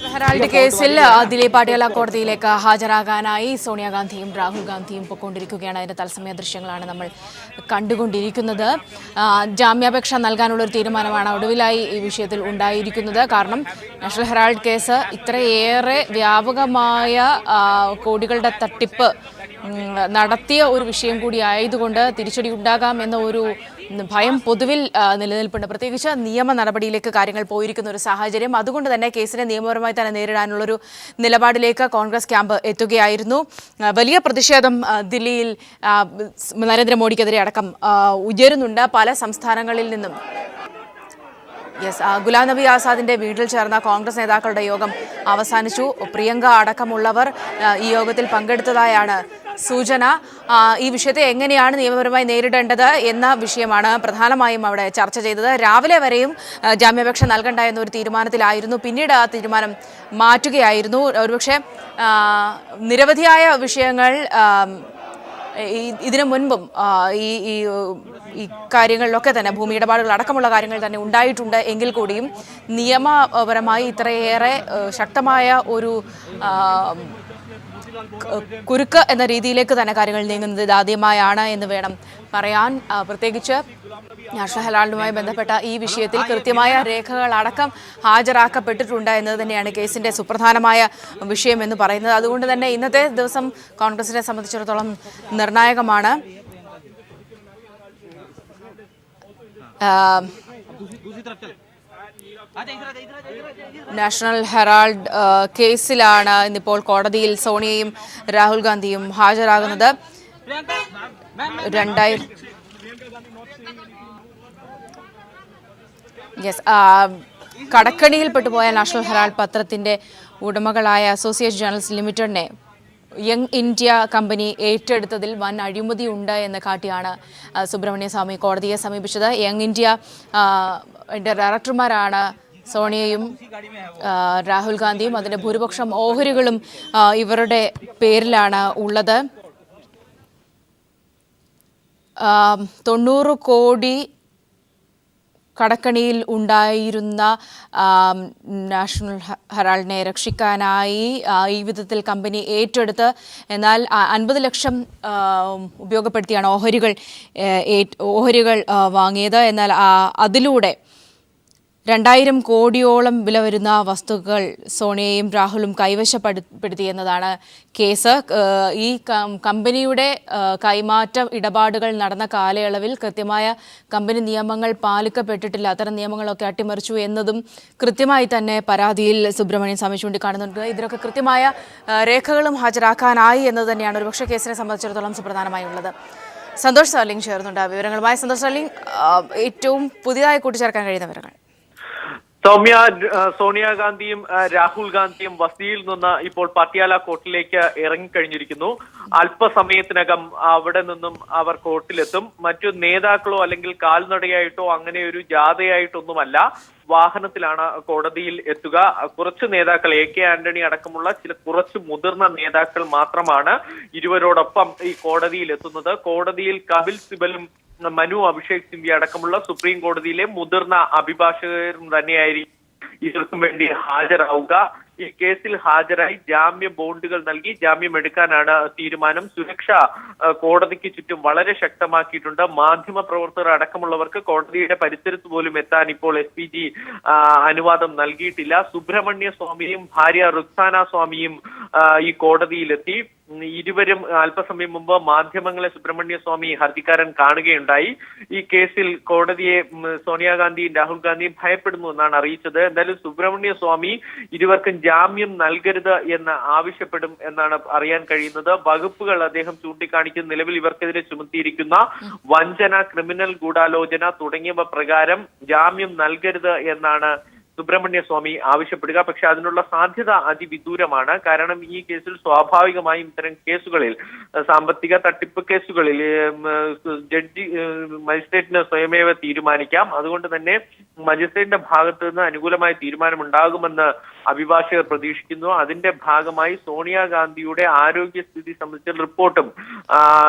Herald കേസിൽ ദിലീപ് പാട്യാല കോടതിയിലേക്ക് ഹാജരാകാനായി സോണിയാഗാന്ധിയും രാഹുൽ ഗാന്ധിയും പൊയ്ക്കൊണ്ടിരിക്കുകയാണ്. അതിന്റെ തത്സമയ ദൃശ്യങ്ങളാണ് നമ്മൾ കണ്ടുകൊണ്ടിരിക്കുന്നത്. ജാമ്യാപേക്ഷ നൽകാനുള്ള ഒരു തീരുമാനമാണ് ഒടുവിലായി ഈ വിഷയത്തിൽ ഉണ്ടായിരിക്കുന്നത്. കാരണം നാഷണൽ ഹെറാൾഡ് കേസ് ഇത്രയേറെ വ്യാപകമായ കോടികളുടെ തട്ടിപ്പ് നടത്തിയ ഒരു വിഷയം കൂടി ആയതുകൊണ്ട് തിരിച്ചടി ഉണ്ടാകാം എന്ന ഒരു ഭയം പൊതുവിൽ നിലനിൽപ്പുണ്ട്. പ്രത്യേകിച്ച് നിയമ നടപടിയിലേക്ക് കാര്യങ്ങൾ പോയിരിക്കുന്ന ഒരു സാഹചര്യം. അതുകൊണ്ട് തന്നെ കേസിനെ നിയമപരമായി തന്നെ നേരിടാനുള്ളൊരു നിലപാടിലേക്ക് കോൺഗ്രസ് ക്യാമ്പ് എത്തുകയായിരുന്നു. വലിയ പ്രതിഷേധം ദില്ലിയിൽ നരേന്ദ്രമോദിക്കെതിരെ അടക്കം ഉയരുന്നുണ്ട് പല സംസ്ഥാനങ്ങളിൽ നിന്നും. ഗുലാം നബി ആസാദിന്റെ വീട്ടിൽ ചേർന്ന കോൺഗ്രസ് നേതാക്കളുടെ യോഗം അവസാനിച്ചു. പ്രിയങ്ക അടക്കമുള്ളവർ ഈ യോഗത്തിൽ പങ്കെടുത്തതായാണ് സൂചന. ഈ വിഷയത്തെ എങ്ങനെയാണ് നിയമപരമായി നേരിടേണ്ടത് എന്ന വിഷയമാണ് പ്രധാനമായും അവിടെ ചർച്ച ചെയ്തത്. രാവിലെ വരെയും ജാമ്യാപേക്ഷ നൽകണ്ട എന്നൊരു തീരുമാനത്തിലായിരുന്നു. പിന്നീട് ആ തീരുമാനം മാറ്റുകയായിരുന്നു. ഒരുപക്ഷെ നിരവധിയായ വിഷയങ്ങൾ ഇതിനു മുൻപും ഈ കാര്യങ്ങളിലൊക്കെ തന്നെ ഭൂമി ഇടപാടുകൾ അടക്കമുള്ള കാര്യങ്ങൾ തന്നെ ഉണ്ടായിട്ടുണ്ട് എങ്കിൽ കൂടിയും നിയമപരമായി ഇത്രയേറെ ശക്തമായ ഒരു കുരുക്ക് എന്ന രീതിയിലേക്ക് തന്നെ കാര്യങ്ങൾ നീങ്ങുന്നത് ഇതാദ്യമായാണ് എന്ന് വേണം പറയാൻ. പ്രത്യേകിച്ച് നാഷണൽ ഹെറാൾഡുമായി ബന്ധപ്പെട്ട ഈ വിഷയത്തിൽ കൃത്യമായ രേഖകൾ അടക്കം ഹാജരാക്കപ്പെട്ടിട്ടുണ്ട് എന്നത് തന്നെയാണ് കേസിന്റെ സുപ്രധാനമായ വിഷയം എന്ന് പറയുന്നത്. അതുകൊണ്ട് തന്നെ ഇന്നത്തെ ദിവസം കോൺഗ്രസിനെ സംബന്ധിച്ചിടത്തോളം നിർണായകമാണ്. നാഷണൽ ഹെറാൾഡ് കേസിലാണ് ഇന്നിപ്പോൾ കോടതിയിൽ സോണിയയും രാഹുൽ ഗാന്ധിയും ഹാജരാകുന്നത്. കടക്കണിയിൽപ്പെട്ടുപോയ നാഷണൽ ഹെറാൾഡ് പത്രത്തിന്റെ ഉടമകളായ അസോസിയേറ്റ് ജേർണൽസ് ലിമിറ്റഡിനെ യങ് ഇന്ത്യ കമ്പനി ഏറ്റെടുത്തതിൽ വൻ അഴിമതി ഉണ്ട് എന്ന് കാട്ടിയാണ് സുബ്രഹ്മണ്യ സ്വാമി കോടതിയെ സമീപിച്ചത്. യങ് ഇന്ത്യ ഡയറക്ടർമാരാണ് സോണിയയും രാഹുൽ ഗാന്ധിയും. അതിൻ്റെ ഭൂരിപക്ഷം ഓഹരികളും ഇവരുടെ പേരിലാണ് ഉള്ളത്. 90 കോടി കടക്കണിയിൽ ഉണ്ടായിരുന്ന നാഷണൽ ഹെറാൾഡിനെ രക്ഷിക്കാനായി ഈ വിധത്തിൽ കമ്പനി ഏറ്റെടുത്ത് എന്നാൽ 50 ലക്ഷം ഉപയോഗപ്പെടുത്തിയാണ് ഓഹരികൾ വാങ്ങിയത്. എന്നാൽ അതിലൂടെ 2000 കോടിയോളം വില വരുന്ന വസ്തുക്കൾ സോണിയയും രാഹുലും കൈവശപ്പെടുത്തി എന്നതാണ് കേസ്. ഈ കമ്പനിയുടെ കൈമാറ്റ ഇടപാടുകൾ നടന്ന കാലയളവിൽ കൃത്യമായ കമ്പനി നിയമങ്ങൾ പാലിക്കപ്പെട്ടിട്ടില്ല. അത്തരം നിയമങ്ങളൊക്കെ അട്ടിമറിച്ചു എന്നതും കൃത്യമായി തന്നെ പരാതിയിൽ സുബ്രഹ്മണ്യൻ സ്വാമി ചൂണ്ടിക്കാണുന്നുണ്ട്. ഇതിനൊക്കെ കൃത്യമായ രേഖകളും ഹാജരാക്കാനായി എന്നത് തന്നെയാണ് ഒരുപക്ഷെ കേസിനെ സംബന്ധിച്ചിടത്തോളം സുപ്രധാനമായി ഉള്ളത്. സന്തോഷ് സർലിംഗ് ചേർന്നുണ്ട് വിവരങ്ങളുമായി. സന്തോഷ് സർലിംഗ്, ഏറ്റവും പുതിയതായി കൂട്ടിച്ചേർക്കാൻ കഴിയുന്ന വിവരങ്ങൾ. സോണിയാഗാന്ധിയും രാഹുൽ ഗാന്ധിയും വസതിയിൽ നിന്ന് ഇപ്പോൾ പട്യാല കോർട്ടിലേക്ക് ഇറങ്ങിക്കഴിഞ്ഞിരിക്കുന്നു. അല്പസമയത്തിനകം അവിടെ നിന്നും അവർ കോർട്ടിലെത്തും. മറ്റു നേതാക്കളോ അല്ലെങ്കിൽ കാൽനടയായിട്ടോ അങ്ങനെ ഒരു ജാഥയായിട്ടൊന്നുമല്ല, വാഹനത്തിലാണ് കോടതിയിൽ എത്തുക. കുറച്ച് നേതാക്കൾ AK ആന്റണി അടക്കമുള്ള കുറച്ച് മുതിർന്ന നേതാക്കൾ മാത്രമാണ് ഇരുവരോടൊപ്പം ഈ കോടതിയിൽ എത്തുന്നത്. കോടതിയിൽ കപിൽ സിബലും മനു അഭിഷേക് സിംഗ്വി അടക്കമുള്ള സുപ്രീം കോടതിയിലെ മുതിർന്ന അഭിഭാഷകരും തന്നെയായിരിക്കും ഇവർക്കും വേണ്ടി ഹാജരാവുക. ഈ കേസിൽ ഹാജരായി ജാമ്യ ബോണ്ടുകൾ നൽകി ജാമ്യം എടുക്കാനാണ് തീരുമാനം. സുരക്ഷ കോടതിക്ക് ചുറ്റും വളരെ ശക്തമാക്കിയിട്ടുണ്ട്. മാധ്യമ പ്രവർത്തകർ അടക്കമുള്ളവർക്ക് കോടതിയുടെ പരിസരത്ത് പോലും എത്താൻ ഇപ്പോൾ SPG അനുവാദം നൽകിയിട്ടില്ല. സുബ്രഹ്മണ്യ സ്വാമിയും ഭാര്യ റുക്സാന സ്വാമിയും ഈ കോടതിയിലെത്തി. ഇരുവരും അല്പസമയം മുമ്പ് മാധ്യമങ്ങളെ സുബ്രഹ്മണ്യ സ്വാമി ഹർജിക്കാരൻ കാണുകയുണ്ടായി. ഈ കേസിൽ കോടതിയെ സോണിയാഗാന്ധിയും രാഹുൽ ഗാന്ധിയും ഭയപ്പെടുന്നു എന്നാണ് അറിയിച്ചത്. എന്തായാലും സുബ്രഹ്മണ്യ സ്വാമി ഇരുവർക്കും ജാമ്യം നൽകരുത് എന്ന് ആവശ്യപ്പെടും എന്നാണ് അറിയാൻ കഴിയുന്നത്. വകുപ്പുകൾ അദ്ദേഹം ചൂണ്ടിക്കാണിക്കുന്ന നിലവിൽ ഇവർക്കെതിരെ ചുമത്തിയിരിക്കുന്ന വഞ്ചന, ക്രിമിനൽ ഗൂഢാലോചന തുടങ്ങിയവ പ്രകാരം ജാമ്യം നൽകരുത് എന്നാണ് സുബ്രഹ്മണ്യ സ്വാമി ആവശ്യപ്പെടുക. പക്ഷെ അതിനുള്ള സാധ്യത അതിവിദൂരമാണ്. കാരണം ഈ കേസിൽ സ്വാഭാവികമായും ഇത്തരം കേസുകളിൽ, സാമ്പത്തിക തട്ടിപ്പ് കേസുകളിൽ മജിസ്ട്രേറ്റിന് സ്വയമേവ തീരുമാനിക്കാം. അതുകൊണ്ട് തന്നെ മജിസ്ട്രേറ്റിന്റെ ഭാഗത്ത് നിന്ന് അനുകൂലമായ തീരുമാനമുണ്ടാകുമെന്ന് അഭിഭാഷകർ പ്രതീക്ഷിക്കുന്നു. അതിന്റെ ഭാഗമായി സോണിയാഗാന്ധിയുടെ ആരോഗ്യസ്ഥിതി സംബന്ധിച്ച റിപ്പോർട്ടും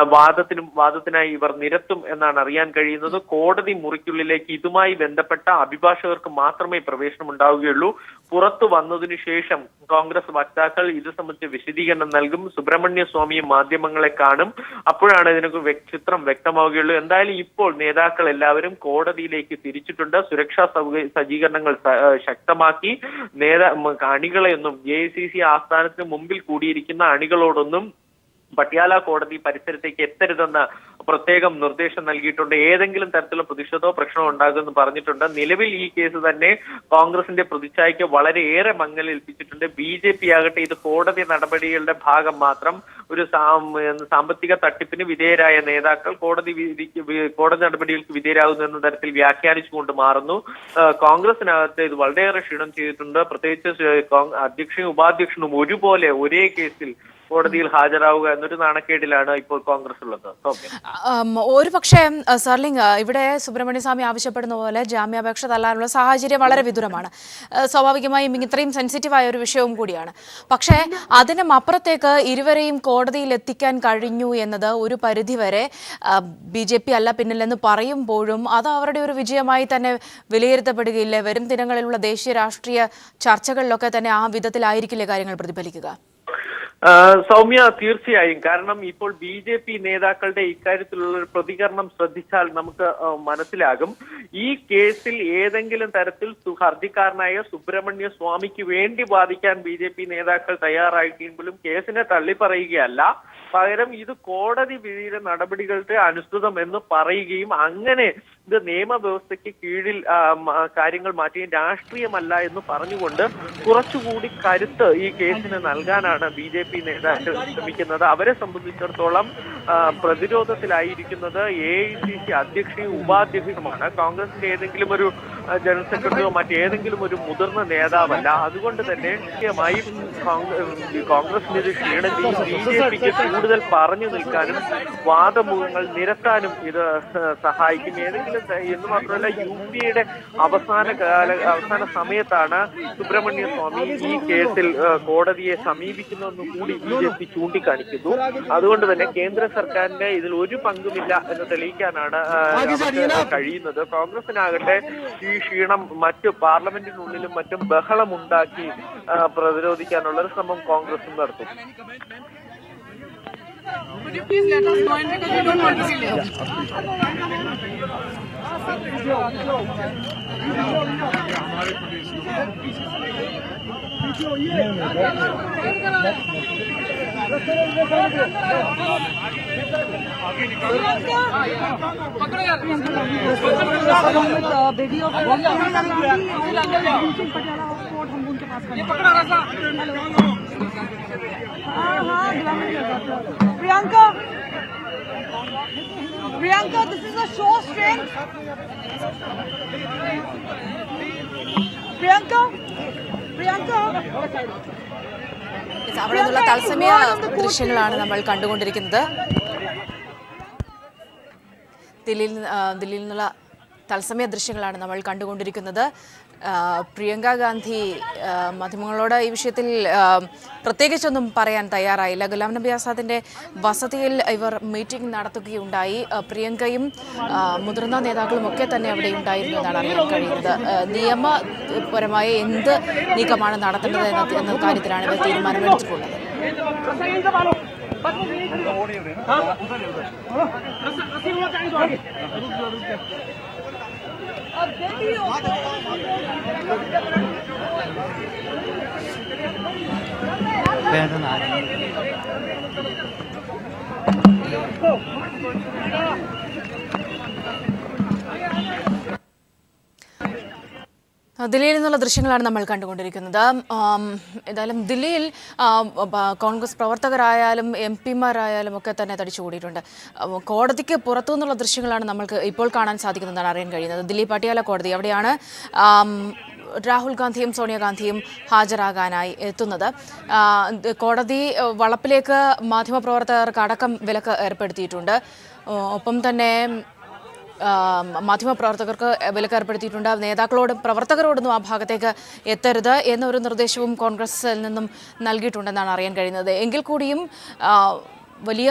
വാദത്തിനായി ഇവർ നിരത്തും എന്നാണ് അറിയാൻ കഴിയുന്നത്. കോടതി മുറിക്കുള്ളിലേക്ക് ഇതുമായി ബന്ധപ്പെട്ട അഭിഭാഷകർക്ക് മാത്രമേ പ്രവേശനം അന്വേഷണം ഉണ്ടാവുകയുള്ളൂ. പുറത്തു വന്നതിനു ശേഷം കോൺഗ്രസ് വക്താക്കൾ ഇത് സംബന്ധിച്ച് വിശദീകരണം നൽകും. സുബ്രഹ്മണ്യ സ്വാമിയും മാധ്യമങ്ങളെ കാണും. അപ്പോഴാണ് ഇതിനൊക്കെ ചിത്രം വ്യക്തമാവുകയുള്ളൂ. എന്തായാലും ഇപ്പോൾ നേതാക്കൾ എല്ലാവരും കോടതിയിലേക്ക് തിരിച്ചിട്ടുണ്ട്. സുരക്ഷാ സജ്ജീകരണങ്ങൾ ശക്തമാക്കി. അണികളെയൊന്നും AICC ആസ്ഥാനത്തിന് മുമ്പിൽ കൂടിയിരിക്കുന്ന അണികളോടൊന്നും പട്യാല കോടതി പരിസരത്തേക്ക് എത്തരുതെന്ന് പ്രത്യേകം നിർദ്ദേശം നൽകിയിട്ടുണ്ട്. ഏതെങ്കിലും തരത്തിലുള്ള പ്രതിഷേധമോ പ്രശ്നമോ ഉണ്ടാകുമെന്ന് പറഞ്ഞിട്ടുണ്ട്. നിലവിൽ ഈ കേസ് തന്നെ കോൺഗ്രസിന്റെ പ്രതിച്ഛായയ്ക്ക് വളരെയേറെ മങ്ങലേൽപ്പിച്ചിട്ടുണ്ട്. BJP ആകട്ടെ ഇത് കോടതി നടപടികളുടെ ഭാഗം മാത്രം. ഒരു സാമ്പത്തിക തട്ടിപ്പിന് വിധേയരായ നേതാക്കൾ കോടതി നടപടികൾക്ക് വിധേയരാകുന്നു എന്ന തരത്തിൽ വ്യാഖ്യാനിച്ചുകൊണ്ട് മാറുന്നു. കോൺഗ്രസിനകത്ത് ഇത് വളരെയേറെ ക്ഷീണം ചെയ്തിട്ടുണ്ട്. പ്രത്യേകിച്ച് അധ്യക്ഷനും ഉപാധ്യക്ഷനും ഒരുപോലെ ഒരേ കേസിൽ കോടതിയിൽ ഹാജരാവുക എന്നൊരു നാണക്കേടിലാണ് ഇപ്പോൾ കോൺഗ്രസ് ഉള്ളത്. ഒരു പക്ഷേ സർലിംഗ്, ഇവിടെ സുബ്രഹ്മണ്യസ്വാമി ആവശ്യപ്പെടുന്ന പോലെ ജാമ്യാപേക്ഷ തള്ളാനുള്ള സാഹചര്യം വളരെ വിദൂരമാണ്. സ്വാഭാവികമായും ഇത്രയും സെൻസിറ്റീവായ ഒരു വിഷയവും കൂടിയാണ്. പക്ഷേ അതിനും അപ്പുറത്തേക്ക് ഇരുവരെയും കോടതിയിൽ എത്തിക്കാൻ കഴിഞ്ഞു എന്നത് ഒരു പരിധിവരെ BJP അല്ല പിന്നിലെന്ന് പറയുമ്പോഴും അത് അവരുടെ ഒരു വിജയമായി തന്നെ വിലയിരുത്തപ്പെടുകയില്ലേ? വരും ദിനങ്ങളിലുള്ള ദേശീയ രാഷ്ട്രീയ ചർച്ചകളിലൊക്കെ തന്നെ ആ വിധത്തിലായിരിക്കില്ലേ കാര്യങ്ങൾ പ്രതിഫലിക്കുക? സൗമ്യ, തീർച്ചയായും. കാരണം ഇപ്പോൾ BJP നേതാക്കളുടെ ഇക്കാര്യത്തിലുള്ള ഒരു പ്രതികരണം ശ്രദ്ധിച്ചാൽ നമുക്ക് മനസ്സിലാകും. ഈ കേസിൽ ഏതെങ്കിലും തരത്തിൽ ഹർജിക്കാരനായ സുബ്രഹ്മണ്യ സ്വാമിക്ക് വേണ്ടി വാദിക്കാൻ BJP നേതാക്കൾ തയ്യാറായിട്ടുണ്ടെങ്കിലും കേസിനെ തള്ളിപ്പറയുകയല്ല, പകരം ഇത് കോടതി വിധിയുടെ നടപടികളുടെ അനുസൃതം എന്ന് പറയുകയും അങ്ങനെ ഇത് നിയമവ്യവസ്ഥയ്ക്ക് കീഴിൽ കാര്യങ്ങൾ മാറ്റുകയും രാഷ്ട്രീയമല്ല എന്ന് പറഞ്ഞുകൊണ്ട് കുറച്ചുകൂടി കരുത്ത് ഈ കേസിന് നൽകാനാണ് BJP നേതാക്കൾ ശ്രമിക്കുന്നത്. അവരെ സംബന്ധിച്ചിടത്തോളം പ്രതിരോധത്തിലായിരിക്കുന്നത് AICC അധ്യക്ഷയും ഉപാധ്യക്ഷനുമാണ്. കോൺഗ്രസിന്റെ ഏതെങ്കിലും ഒരു ജനറൽ സെക്രട്ടറിയോ മറ്റേതെങ്കിലും ഒരു മുതിർന്ന നേതാവല്ല. അതുകൊണ്ട് തന്നെ കൃത്യമായും കോൺഗ്രസിന്റെ ഒരു ക്ഷീണം BJPക്ക് കൂടുതൽ പറഞ്ഞു നിൽക്കാനും വാദമുഖങ്ങൾ നിരത്താനും ഇത് സഹായിക്കും. ഏതെങ്കിലും എന്ന് മാത്രമല്ല, UPA അവസാന സമയത്താണ് സുബ്രഹ്മണ്യ സ്വാമി ഈ കേസിൽ കോടതിയെ സമീപിക്കുന്നതെന്ന് കൂടി BJP ചൂണ്ടിക്കാണിക്കുന്നു. അതുകൊണ്ട് തന്നെ കേന്ദ്ര സർക്കാരിന്റെ ഇതിൽ ഒരു പങ്കുമില്ല എന്ന് തെളിയിക്കാനാണ് കഴിയുന്നത്. കോൺഗ്രസിനാകട്ടെ ഈ ക്ഷീണം മറ്റു പാർലമെന്റിനുള്ളിലും മറ്റും ബഹളമുണ്ടാക്കി പ്രതിരോധിക്കാനുള്ള ഒരു ശ്രമം കോൺഗ്രസും നടത്തും. Would you please let us know in because we don't want to be late. Baby of हम उनके पास Priyanka, this is a show strength. Priyanka. അവിടെ നിന്നുള്ള തത്സമയ ദൃശ്യങ്ങളാണ് നമ്മൾ കണ്ടുകൊണ്ടിരിക്കുന്നത്. ദില്ലിയിൽ നിന്നുള്ള തത്സമയ ദൃശ്യങ്ങളാണ് നമ്മൾ കണ്ടുകൊണ്ടിരിക്കുന്നത്. പ്രിയങ്ക ഗാന്ധി മാധ്യമങ്ങളോട് ഈ വിഷയത്തിൽ പ്രത്യേകിച്ചൊന്നും പറയാൻ തയ്യാറായില്ല. ഗുലാം നബി ആസാദിൻ്റെ വസതിയിൽ ഇവർ മീറ്റിംഗ് നടത്തുകയുണ്ടായി. പ്രിയങ്കയും മുതിർന്ന നേതാക്കളും ഒക്കെ തന്നെ അവിടെ ഉണ്ടായിരുന്നു എന്നാണ് അറിയാൻ കഴിയുന്നത്. നിയമപരമായ എന്ത് നീക്കമാണ് നടത്തേണ്ടത് എന്ന കാര്യത്തിലാണ് ഇവർ തീരുമാനമെടുത്തിട്ടുള്ളത്. ദില്ലിയിൽ നിന്നുള്ള ദൃശ്യങ്ങളാണ് നമ്മൾ കണ്ടുകൊണ്ടിരിക്കുന്നത്. ഏതായാലും ദില്ലിയിൽ കോൺഗ്രസ് പ്രവർത്തകരായാലും MP-മാരായാലും ഒക്കെ തന്നെ തടിച്ചുകൂടിയിട്ടുണ്ട്. കോടതിക്ക് പുറത്തു നിന്നുള്ള ദൃശ്യങ്ങളാണ് നമ്മൾക്ക് ഇപ്പോൾ കാണാൻ സാധിക്കുന്നതെന്നാണ് അറിയാൻ കഴിയുന്നത്. ദില്ലി പട്യാല കോടതി, അവിടെയാണ് രാഹുൽ ഗാന്ധിയും സോണിയാഗാന്ധിയും ഹാജരാകാനായി എത്തുന്നത്. കോടതി വളപ്പിലേക്ക് മാധ്യമപ്രവർത്തകർക്ക് അടക്കം വിലക്ക് ഏർപ്പെടുത്തിയിട്ടുണ്ട്. ഒപ്പം തന്നെ മാധ്യമപ്രവർത്തകർക്ക് വിലക്ക് ഏർപ്പെടുത്തിയിട്ടുണ്ട്. നേതാക്കളോടും പ്രവർത്തകരോടൊന്നും ആ ഭാഗത്തേക്ക് എത്തരുത് എന്നൊരു നിർദ്ദേശവും കോൺഗ്രസിൽ നിന്നും നൽകിയിട്ടുണ്ടെന്നാണ് അറിയാൻ കഴിയുന്നത്. എങ്കിൽ കൂടിയും വലിയ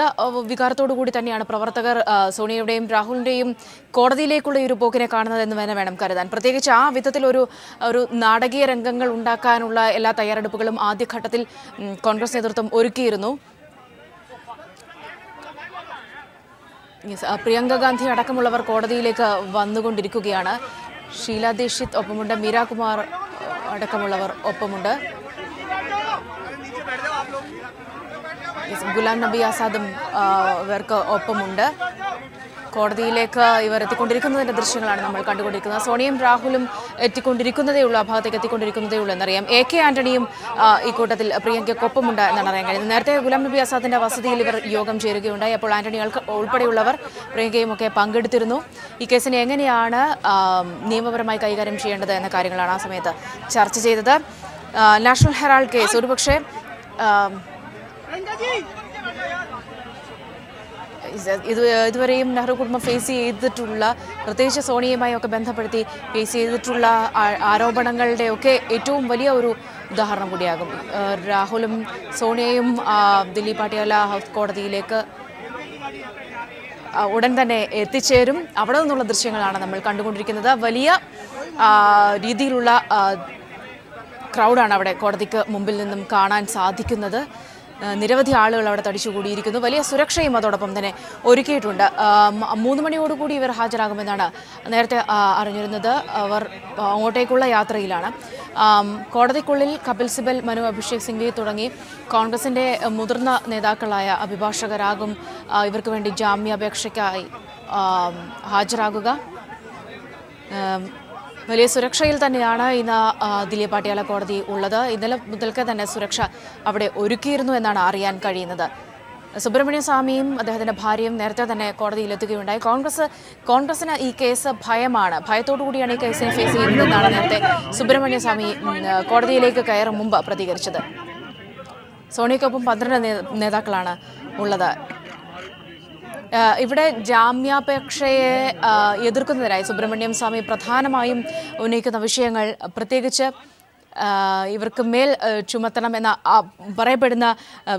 വികാരത്തോടു കൂടി തന്നെയാണ് പ്രവർത്തകർ സോണിയയുടെയും രാഹുലിൻ്റെയും കോടതിയിലേക്കുള്ള ഈ ഒരു പോക്കിനെ കാണുന്നതെന്ന് തന്നെ വേണം കരുതാൻ. പ്രത്യേകിച്ച് ആ വിധത്തിൽ ഒരു നാടകീയ രംഗങ്ങൾ ഉണ്ടാക്കാനുള്ള എല്ലാ തയ്യാറെടുപ്പുകളും ആദ്യഘട്ടത്തിൽ കോൺഗ്രസ് നേതൃത്വം ഒരുക്കിയിരുന്നു. പ്രിയങ്ക ഗാന്ധി അടക്കമുള്ളവർ കോടതിയിലേക്ക് വന്നുകൊണ്ടിരിക്കുകയാണ്. ഷീല ദീക്ഷിത് ഒപ്പമുണ്ട്, മീരാകുമാർ അടക്കമുള്ളവർ ഒപ്പമുണ്ട്. ഗുലാം നബി ആസാദും ഇവർക്ക് ഒപ്പമുണ്ട്. കോടതിയിലേക്ക് ഇവർ എത്തിക്കൊണ്ടിരിക്കുന്നതിന്റെ ദൃശ്യങ്ങളാണ് നമ്മൾ കണ്ടുകൊണ്ടിരിക്കുന്നത്. സോണിയയും രാഹുലും എത്തിക്കൊണ്ടിരിക്കുന്നതേയുള്ളൂ, ആ ഭാഗത്തേക്ക് എത്തിക്കൊണ്ടിരിക്കുന്നതേയുള്ളൂ എന്നറിയാം. AK ആന്റണിയും ഈ കൂട്ടത്തിൽ പ്രിയങ്കയ്ക്കൊപ്പമുണ്ട് എന്നാണ് അറിയാൻ കഴിയുന്നത്. നേരത്തെ ഗുലാം നബി ആസാദിന്റെ വസതിയിൽ ഇവർ യോഗം ചേരുകയുണ്ടായി. അപ്പോൾ ആന്റണി ഉൾപ്പെടെയുള്ളവർ പ്രിയങ്കയും ഒക്കെ പങ്കെടുത്തിരുന്നു. ഈ കേസിനെ എങ്ങനെയാണ് നിയമപരമായി കൈകാര്യം ചെയ്യേണ്ടത് എന്ന കാര്യങ്ങളാണ് ആ സമയത്ത് ചർച്ച ചെയ്തത്. നാഷണൽ ഹെറാൾഡ് കേസ് ഒരുപക്ഷെ ഇതുവരെയും നെഹ്റു കുടുംബം ഫേസ് ചെയ്തിട്ടുള്ള, പ്രത്യേകിച്ച് സോണിയയുമായി ഒക്കെ ബന്ധപ്പെടുത്തി ഫേസ് ചെയ്തിട്ടുള്ള ആരോപണങ്ങളുടെ ഒക്കെ ഏറ്റവും വലിയ ഒരു ഉദാഹരണം കൂടിയാകും. രാഹുലും സോണിയയും ദില്ലി പാട്ടിയാല ഹൗസ് കോടതിയിലേക്ക് ഉടൻ തന്നെ എത്തിച്ചേരും. അവിടെ നിന്നുള്ള ദൃശ്യങ്ങളാണ് നമ്മൾ കണ്ടുകൊണ്ടിരിക്കുന്നത്. വലിയ രീതിയിലുള്ള ക്രൗഡാണ് അവിടെ കോടതിക്ക് മുമ്പിൽ നിന്നും കാണാൻ സാധിക്കുന്നത്. നിരവധി ആളുകൾ അവിടെ തടിച്ചുകൂടിയിരിക്കുന്നു. വലിയ സുരക്ഷയും അതോടൊപ്പം തന്നെ ഒരുക്കിയിട്ടുണ്ട്. 3 മണിയോടുകൂടി ഇവർ ഹാജരാകുമെന്നാണ് നേരത്തെ അറിഞ്ഞിരുന്നത്. അവർ അങ്ങോട്ടേക്കുള്ള യാത്രയിലാണ്. കോടതിക്കുള്ളിൽ കപിൽ സിബൽ, മനു അഭിഷേക് സിംഗ്വി തുടങ്ങി കോൺഗ്രസിൻ്റെ മുതിർന്ന നേതാക്കളായ അഭിഭാഷകരാകും ഇവർക്ക് വേണ്ടി ജാമ്യാപേക്ഷയ്ക്കായി ഹാജരാകുക. വലിയ സുരക്ഷയിൽ തന്നെയാണ് ഇന്ന് ദില്ലി പാട്ടിയാല കോടതി ഉള്ളത്. ഇന്നലെ മുതൽക്ക് തന്നെ സുരക്ഷ അവിടെ ഒരുക്കിയിരുന്നു എന്നാണ് അറിയാൻ കഴിയുന്നത്. സുബ്രഹ്മണ്യ സ്വാമിയും അദ്ദേഹത്തിൻ്റെ ഭാര്യയും നേരത്തെ തന്നെ കോടതിയിലെത്തുകയുണ്ടായി. കോൺഗ്രസിന് ഈ കേസ് ഭയമാണ്, ഭയത്തോടു കൂടിയാണ് ഈ കേസിനെ ഫേസ് ചെയ്യുന്നതെന്നാണ് നേരത്തെ സുബ്രഹ്മണ്യ സ്വാമി കോടതിയിലേക്ക് കയറും മുമ്പ് പ്രതികരിച്ചത്. സോണിയയ്ക്കൊപ്പം 12 നേതാക്കളാണ് ഉള്ളത്. ഇവിടെ ജാമ്യാപേക്ഷയെ എതിർക്കുന്നതിനായി സുബ്രഹ്മണ്യം സ്വാമി പ്രധാനമായും ഉന്നയിക്കുന്ന വിഷയങ്ങൾ, പ്രത്യേകിച്ച് ഇവർക്ക് മേൽ ചുമത്തണമെന്ന പറയപ്പെടുന്ന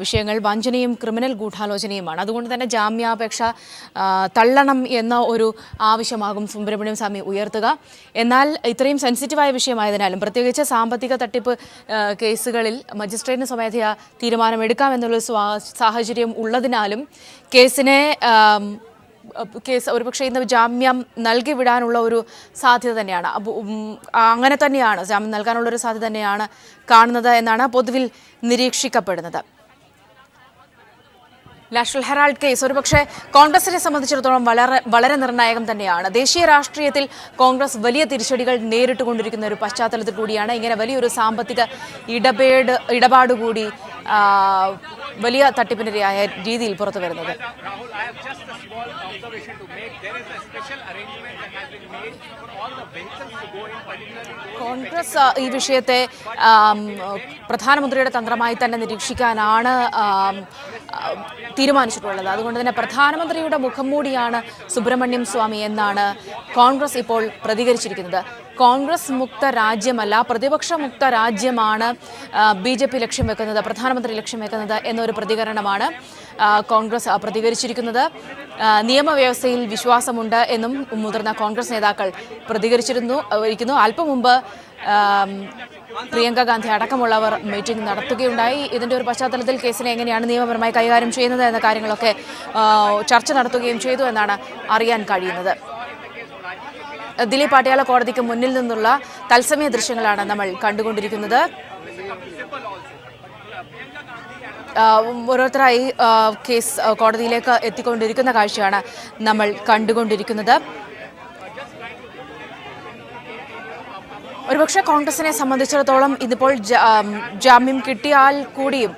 വിഷയങ്ങൾ വഞ്ചനയും ക്രിമിനൽ ഗൂഢാലോചനയുമാണ്. അതുകൊണ്ട് തന്നെ ജാമ്യാപേക്ഷ തള്ളണം എന്ന ഒരു ആവശ്യമാകും സുബ്രഹ്മണ്യം സ്വാമി ഉയർത്തുക. എന്നാൽ ഇത്രയും സെൻസിറ്റീവായ വിഷയമായതിനാലും, പ്രത്യേകിച്ച് സാമ്പത്തിക തട്ടിപ്പ് കേസുകളിൽ മജിസ്ട്രേറ്റിന് സ്വമേധയാ തീരുമാനമെടുക്കാമെന്നുള്ള സാഹചര്യം ഉള്ളതിനാലും കേസ് ഒരുപക്ഷെ ഇന്ന് ജാമ്യം നൽകി വിടാനുള്ള ഒരു സാധ്യത തന്നെയാണ്. അങ്ങനെ തന്നെയാണ് ജാമ്യം നൽകാനുള്ളൊരു സാധ്യത തന്നെയാണ് കാണുന്നത് എന്നാണ് പൊതുവിൽ നിരീക്ഷിക്കപ്പെടുന്നത്. നാഷണൽ ഹെറാൾഡ് കേസ് ഒരുപക്ഷെ കോൺഗ്രസിനെ സംബന്ധിച്ചിടത്തോളം വളരെ നിർണായകം തന്നെയാണ്. ദേശീയ രാഷ്ട്രീയത്തിൽ കോൺഗ്രസ് വലിയ തിരിച്ചടികൾ നേരിട്ടുകൊണ്ടിരിക്കുന്ന ഒരു പശ്ചാത്തലത്തിൽ കൂടിയാണ് ഇങ്ങനെ വലിയൊരു സാമ്പത്തിക ഇടപാടുകൂടി വലിയ തട്ടിപ്പിനിരയായ രീതിയിൽ പുറത്തു വരുന്നത്. കോൺഗ്രസ് ഈ വിഷയത്തെ പ്രധാനമന്ത്രിയുടെ തന്ത്രമായി തന്നെ നിരീക്ഷിക്കാനാണ് തീരുമാനിച്ചിട്ടുള്ളത്. അതുകൊണ്ട് തന്നെ പ്രധാനമന്ത്രിയുടെ മുഖം മൂടിയാണ് സുബ്രഹ്മണ്യം സ്വാമി എന്നാണ് കോൺഗ്രസ് ഇപ്പോൾ പ്രതികരിച്ചിരിക്കുന്നത്. കോൺഗ്രസ് മുക്ത രാജ്യമല്ല, പ്രതിപക്ഷ മുക്ത രാജ്യമാണ് BJP ലക്ഷ്യം വെക്കുന്നത്, പ്രധാനമന്ത്രി ലക്ഷ്യം വെക്കുന്നത് എന്നൊരു പ്രതികരണമാണ് കോൺഗ്രസ് പ്രതികരിച്ചിരിക്കുന്നത്. നിയമവ്യവസ്ഥയിൽ വിശ്വാസമുണ്ട് എന്നും മുതിർന്ന കോൺഗ്രസ് നേതാക്കൾ പ്രതികരിച്ചിരിക്കുന്നു. അല്പം മുമ്പ് പ്രിയങ്ക ഗാന്ധി അടക്കമുള്ളവർ മീറ്റിംഗ് നടത്തുകയുണ്ടായി. ഇതിൻ്റെ ഒരു പശ്ചാത്തലത്തിൽ കേസിനെ എങ്ങനെയാണ് നിയമപരമായി കൈകാര്യം ചെയ്യുന്നത് എന്ന കാര്യങ്ങളൊക്കെ ചർച്ച നടത്തുകയും ചെയ്തു എന്നാണ് അറിയാൻ കഴിയുന്നത്. ദില്ലി പാട്ടിയാല കോടതിക്ക് മുന്നിൽ നിന്നുള്ള തത്സമയ ദൃശ്യങ്ങളാണ് നമ്മൾ കണ്ടുകൊണ്ടിരിക്കുന്നത്. ഓരോരുത്തരായി കേസ് കോടതിയിലേക്ക് എത്തിക്കൊണ്ടിരിക്കുന്ന കാഴ്ചയാണ് നമ്മൾ കണ്ടുകൊണ്ടിരിക്കുന്നത്. ഒരുപക്ഷെ കോൺഗ്രസിനെ സംബന്ധിച്ചിടത്തോളം ഇതിപ്പോൾ ജാമ്യം കിട്ടിയാൽ കൂടിയും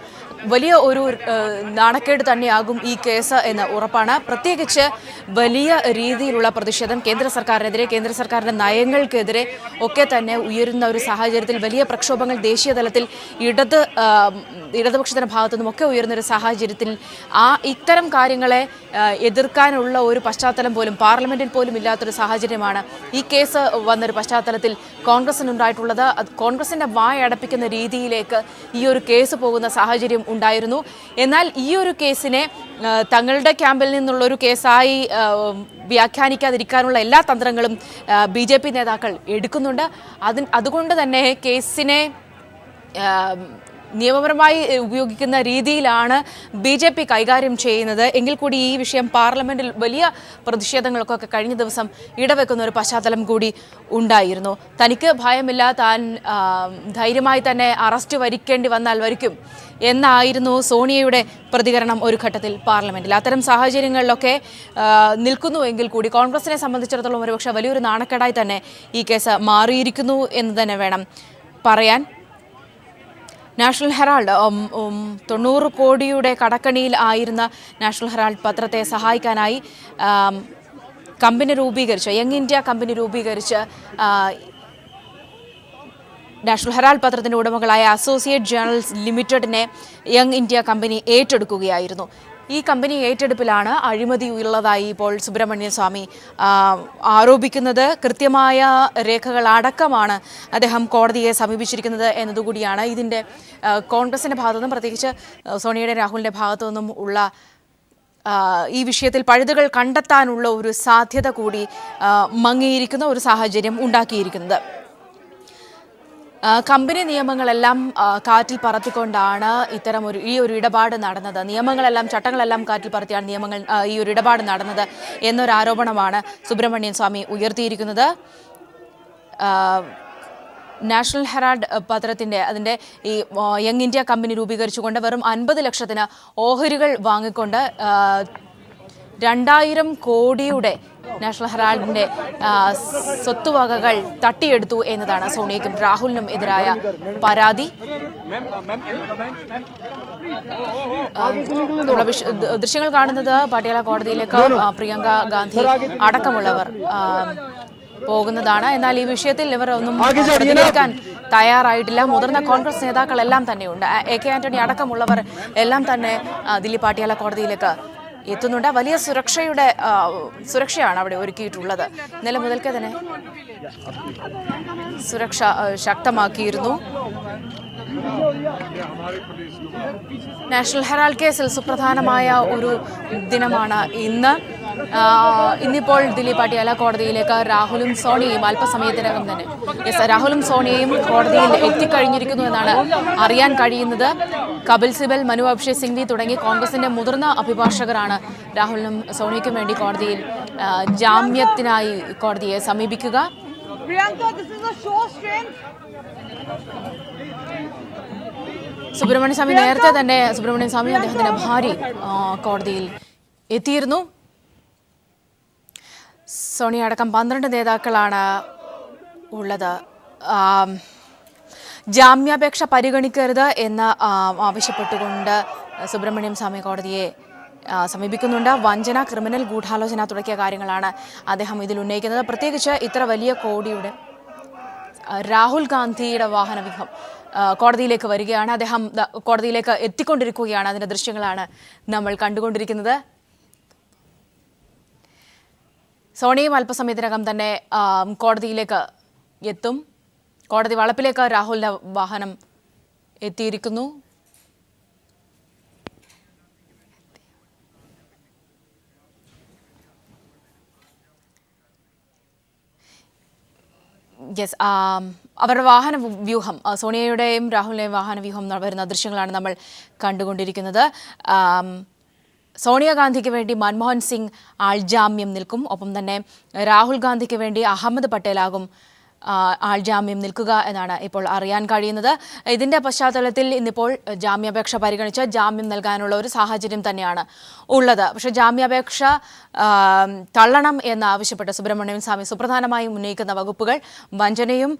വലിയ ഒരു നാണക്കേട് തന്നെയാകും ഈ കേസ് എന്ന് ഉറപ്പാണ്. പ്രത്യേകിച്ച് വലിയ രീതിയിലുള്ള പ്രതിഷേധം കേന്ദ്ര സർക്കാരിനെതിരെ, കേന്ദ്ര സർക്കാരിൻ്റെ നയങ്ങൾക്കെതിരെ ഒക്കെ തന്നെ ഉയരുന്ന ഒരു സാഹചര്യത്തിൽ വലിയ പ്രക്ഷോഭങ്ങൾ ദേശീയ തലത്തിൽ ഇടതുപക്ഷത്തിൻ്റെ ഭാഗത്തു നിന്നുമൊക്കെ ഉയരുന്ന ഒരു സാഹചര്യത്തിൽ ഇത്തരം കാര്യങ്ങളെ എതിർക്കാനുള്ള ഒരു പശ്ചാത്തലം പോലും പാർലമെന്റിൽ പോലും ഇല്ലാത്തൊരു സാഹചര്യമാണ് ഈ കേസ് വന്നൊരു പശ്ചാത്തലത്തിൽ കോൺഗ്രസിനുണ്ടായിട്ടുള്ളത്. കോൺഗ്രസിൻ്റെ വായടപ്പിക്കുന്ന രീതിയിലേക്ക് ഈ ഒരു കേസ് പോകുന്ന സാഹചര്യം ഉണ്ടായിരുന്നു. എന്നാൽ ഈ ഒരു കേസിനെ തങ്ങളുടെ ക്യാമ്പിൽ നിന്നുള്ളൊരു കേസായി വ്യാഖ്യാനിക്കാതിരിക്കാനുള്ള എല്ലാ തന്ത്രങ്ങളും BJP നേതാക്കൾ എടുക്കുന്നുണ്ട്. അതുകൊണ്ട് തന്നെ കേസിനെ നിയമപരമായി ഉപയോഗിക്കുന്ന രീതിയിലാണ് BJP കൈകാര്യം ചെയ്യുന്നത്. എങ്കിൽ കൂടി ഈ വിഷയം പാർലമെന്റിൽ വലിയ പ്രതിഷേധങ്ങൾക്കൊക്കെ കഴിഞ്ഞ ദിവസം ഇടവെക്കുന്ന ഒരു പശ്ചാത്തലം കൂടി ഉണ്ടായിരുന്നു. തനിക്ക് ഭയമില്ല, താൻ ധൈര്യമായി തന്നെ അറസ്റ്റ് വരിക്കേണ്ടി വന്നാൽ വരിക്കും എന്നായിരുന്നു സോണിയയുടെ പ്രതികരണം ഒരു ഘട്ടത്തിൽ പാർലമെന്റിൽ. അത്തരം സാഹചര്യങ്ങളിലൊക്കെ നിൽക്കുന്നുവെങ്കിൽ കൂടി കോൺഗ്രസിനെ സംബന്ധിച്ചിടത്തോളം ഒരുപക്ഷെ വലിയൊരു നാണക്കേടായി തന്നെ ഈ കേസ് മാറിയിരിക്കുന്നു എന്ന് തന്നെ വേണം പറയാൻ. നാഷണൽ ഹെറാൾഡ് 90 കോടിയുടെ കടക്കണിയിൽ ആയിരുന്ന നാഷണൽ ഹെറാൾഡ് പത്രത്തെ സഹായിക്കാനായി കമ്പനി രൂപീകരിച്ച് യങ് ഇന്ത്യ കമ്പനി രൂപീകരിച്ച് നാഷണൽ ഹെറാൾഡ് പത്രത്തിൻ്റെ ഉടമകളായ അസോസിയേറ്റ് ജേർണൽസ് ലിമിറ്റഡിനെ യങ് ഇന്ത്യ കമ്പനി ഏറ്റെടുക്കുകയായിരുന്നു. ഈ കമ്പനി ഏറ്റെടുപ്പിലാണ് അഴിമതി ഉള്ളതായി ഇപ്പോൾ സുബ്രഹ്മണ്യൻ സ്വാമി ആരോപിക്കുന്നത്. കൃത്യമായ രേഖകളടക്കമാണ് അദ്ദേഹം കോടതിയെ സമീപിച്ചിരിക്കുന്നത് എന്നതുകൂടിയാണ് ഇതിൻ്റെ കോൺഗ്രസിൻ്റെ ഭാഗത്തുനിന്നും പ്രത്യേകിച്ച് സോണിയയുടെ രാഹുലിൻ്റെ ഭാഗത്തുനിന്നും ഉള്ള ഈ വിഷയത്തിൽ പഴുതുകൾ കണ്ടെത്താനുള്ള ഒരു സാധ്യത കൂടി മങ്ങിയിരിക്കുന്ന ഒരു സാഹചര്യം ഉണ്ടാക്കിയിരിക്കുന്നത്. കമ്പനി നിയമങ്ങളെല്ലാം കാറ്റിൽ പറത്തിക്കൊണ്ടാണ് ഈ ഒരു ഇടപാട് നടന്നത്. നിയമങ്ങളെല്ലാം ചട്ടങ്ങളെല്ലാം കാറ്റിൽ പറത്തിയാണ് ഈ ഒരു ഇടപാട് നടന്നത് എന്നൊരു ആരോപണമാണ് സുബ്രഹ്മണ്യൻ സ്വാമി ഉയർത്തിയിരിക്കുന്നത്. നാഷണൽ ഹെറാൾഡ് പത്രത്തിൻ്റെ അതിൻ്റെ ഈ യങ് ഇന്ത്യ കമ്പനി രൂപീകരിച്ചുകൊണ്ട് വെറും 50 ലക്ഷത്തിന് ഓഹരികൾ വാങ്ങിക്കൊണ്ട് 2000 കോടിയുടെ നാഷണൽ ഹെറാൾഡിൻ്റെ സ്വത്തുവകകൾ തട്ടിയെടുത്തു എന്നതാണ് സോണിയയ്ക്കും രാഹുലിനും എതിരായ പരാതി. ദൃശ്യങ്ങൾ കാണുന്നത് പട്യാല കോടതിയിലേക്ക് പ്രിയങ്ക ഗാന്ധി അടക്കമുള്ളവർ പോകുന്നതാണ്. എന്നാൽ ഈ വിഷയത്തിൽ ഇവർ ഒന്നും പ്രതികരിക്കാൻ തയ്യാറായിട്ടില്ല. മുതിർന്ന കോൺഗ്രസ് നേതാക്കളെല്ലാം തന്നെയുണ്ട്. AK ആന്റണി അടക്കമുള്ളവർ എല്ലാം തന്നെ ദില്ലി പട്യാല കോടതിയിലേക്ക് എത്തുന്നുണ്ട്. വലിയ സുരക്ഷയാണ് അവിടെ ഒരുക്കിയിട്ടുള്ളത്. ഇന്നലെ മുതൽക്കേ തന്നെ സുരക്ഷ ശക്തമാക്കിയിരുന്നു. നാഷണൽ ഹെറാൾഡ് കേസിൽ സുപ്രധാനമായ ഒരു ദിനമാണ് ഇന്നിപ്പോൾ ദില്ലി പട്യാല കോടതിയിലേക്ക് രാഹുലും സോണിയയും അല്പസമയത്തിനകം തന്നെ രാഹുലും സോണിയയും കോടതിയിൽ എത്തിക്കഴിഞ്ഞിരിക്കുന്നു എന്നാണ് അറിയാൻ കഴിയുന്നത്. കപിൽ സിബൽ, മനു അഭിഷേക് സിംഗ്വി തുടങ്ങി കോൺഗ്രസിന്റെ മുതിർന്ന അഭിഭാഷകരാണ് രാഹുലിനും സോണിയയ്ക്കും വേണ്ടി കോടതിയിൽ ജാമ്യത്തിനായി കോടതിയെ സമീപിക്കുക. സുബ്രഹ്മണ്യ സ്വാമി നേരത്തെ തന്നെ അദ്ദേഹത്തിന്റെ ഭാര്യ കോടതിയിൽ എത്തിയിരുന്നു. സോണിയ അടക്കം 12 നേതാക്കളാണ് ഉള്ളത്. ജാമ്യാപേക്ഷ പരിഗണിക്കരുത് എന്ന് ആവശ്യപ്പെട്ടുകൊണ്ട് സുബ്രഹ്മണ്യം സ്വാമി കോടതിയെ സമീപിക്കുന്നുണ്ട്. വഞ്ചന, ക്രിമിനൽ ഗൂഢാലോചന തുടങ്ങിയ കാര്യങ്ങളാണ് അദ്ദേഹം ഇതിൽ ഉന്നയിക്കുന്നത്. പ്രത്യേകിച്ച് ഇത്ര വലിയ കോടിയുടെ രാഹുൽ ഗാന്ധിയുടെ വാഹനവ്യൂഹം കോടതിയിലേക്ക് വരികയാണ്. അദ്ദേഹം കോടതിയിലേക്ക് എത്തിക്കൊണ്ടിരിക്കുകയാണ്. അതിൻ്റെ ദൃശ്യങ്ങളാണ് നമ്മൾ കണ്ടുകൊണ്ടിരിക്കുന്നത്. സോണിയും അല്പസമയത്തിനകം തന്നെ കോടതിയിലേക്ക് എത്തും. കോടതി വളപ്പിലേക്ക് രാഹുലിൻ്റെ വാഹനം എത്തിയിരിക്കുന്നു. യെസ്, അവരുടെ വാഹന വ്യൂഹം, സോണിയയുടെയും രാഹുലിൻ്റെയും വാഹന വ്യൂഹം വരുന്ന ദൃശ്യങ്ങളാണ് നമ്മൾ കണ്ടുകൊണ്ടിരിക്കുന്നത്. സോണിയാഗാന്ധിക്ക് വേണ്ടി മൻമോഹൻ സിംഗ് ആൾജാമ്യം നിൽക്കും. ഒപ്പം തന്നെ രാഹുൽ ഗാന്ധിക്ക് വേണ്ടി അഹമ്മദ് പട്ടേലാകും ആൾജാമ്യം നിൽക്കുക എന്നാണ് ഇപ്പോൾ അറിയാൻ കഴിയുന്നത്. ഇതിൻ്റെ പശ്ചാത്തലത്തിൽ ഇന്നിപ്പോൾ ജാമ്യാപേക്ഷ പരിഗണിച്ച് ജാമ്യം നൽകാനുള്ള ഒരു സാഹചര്യം തന്നെയാണ് ഉള്ളത്. പക്ഷേ ജാമ്യാപേക്ഷ തള്ളണം എന്നാവശ്യപ്പെട്ട് സുബ്രഹ്മണ്യൻ സ്വാമി സുപ്രധാനമായും ഉന്നയിക്കുന്ന വകുപ്പുകൾ വഞ്ചനയും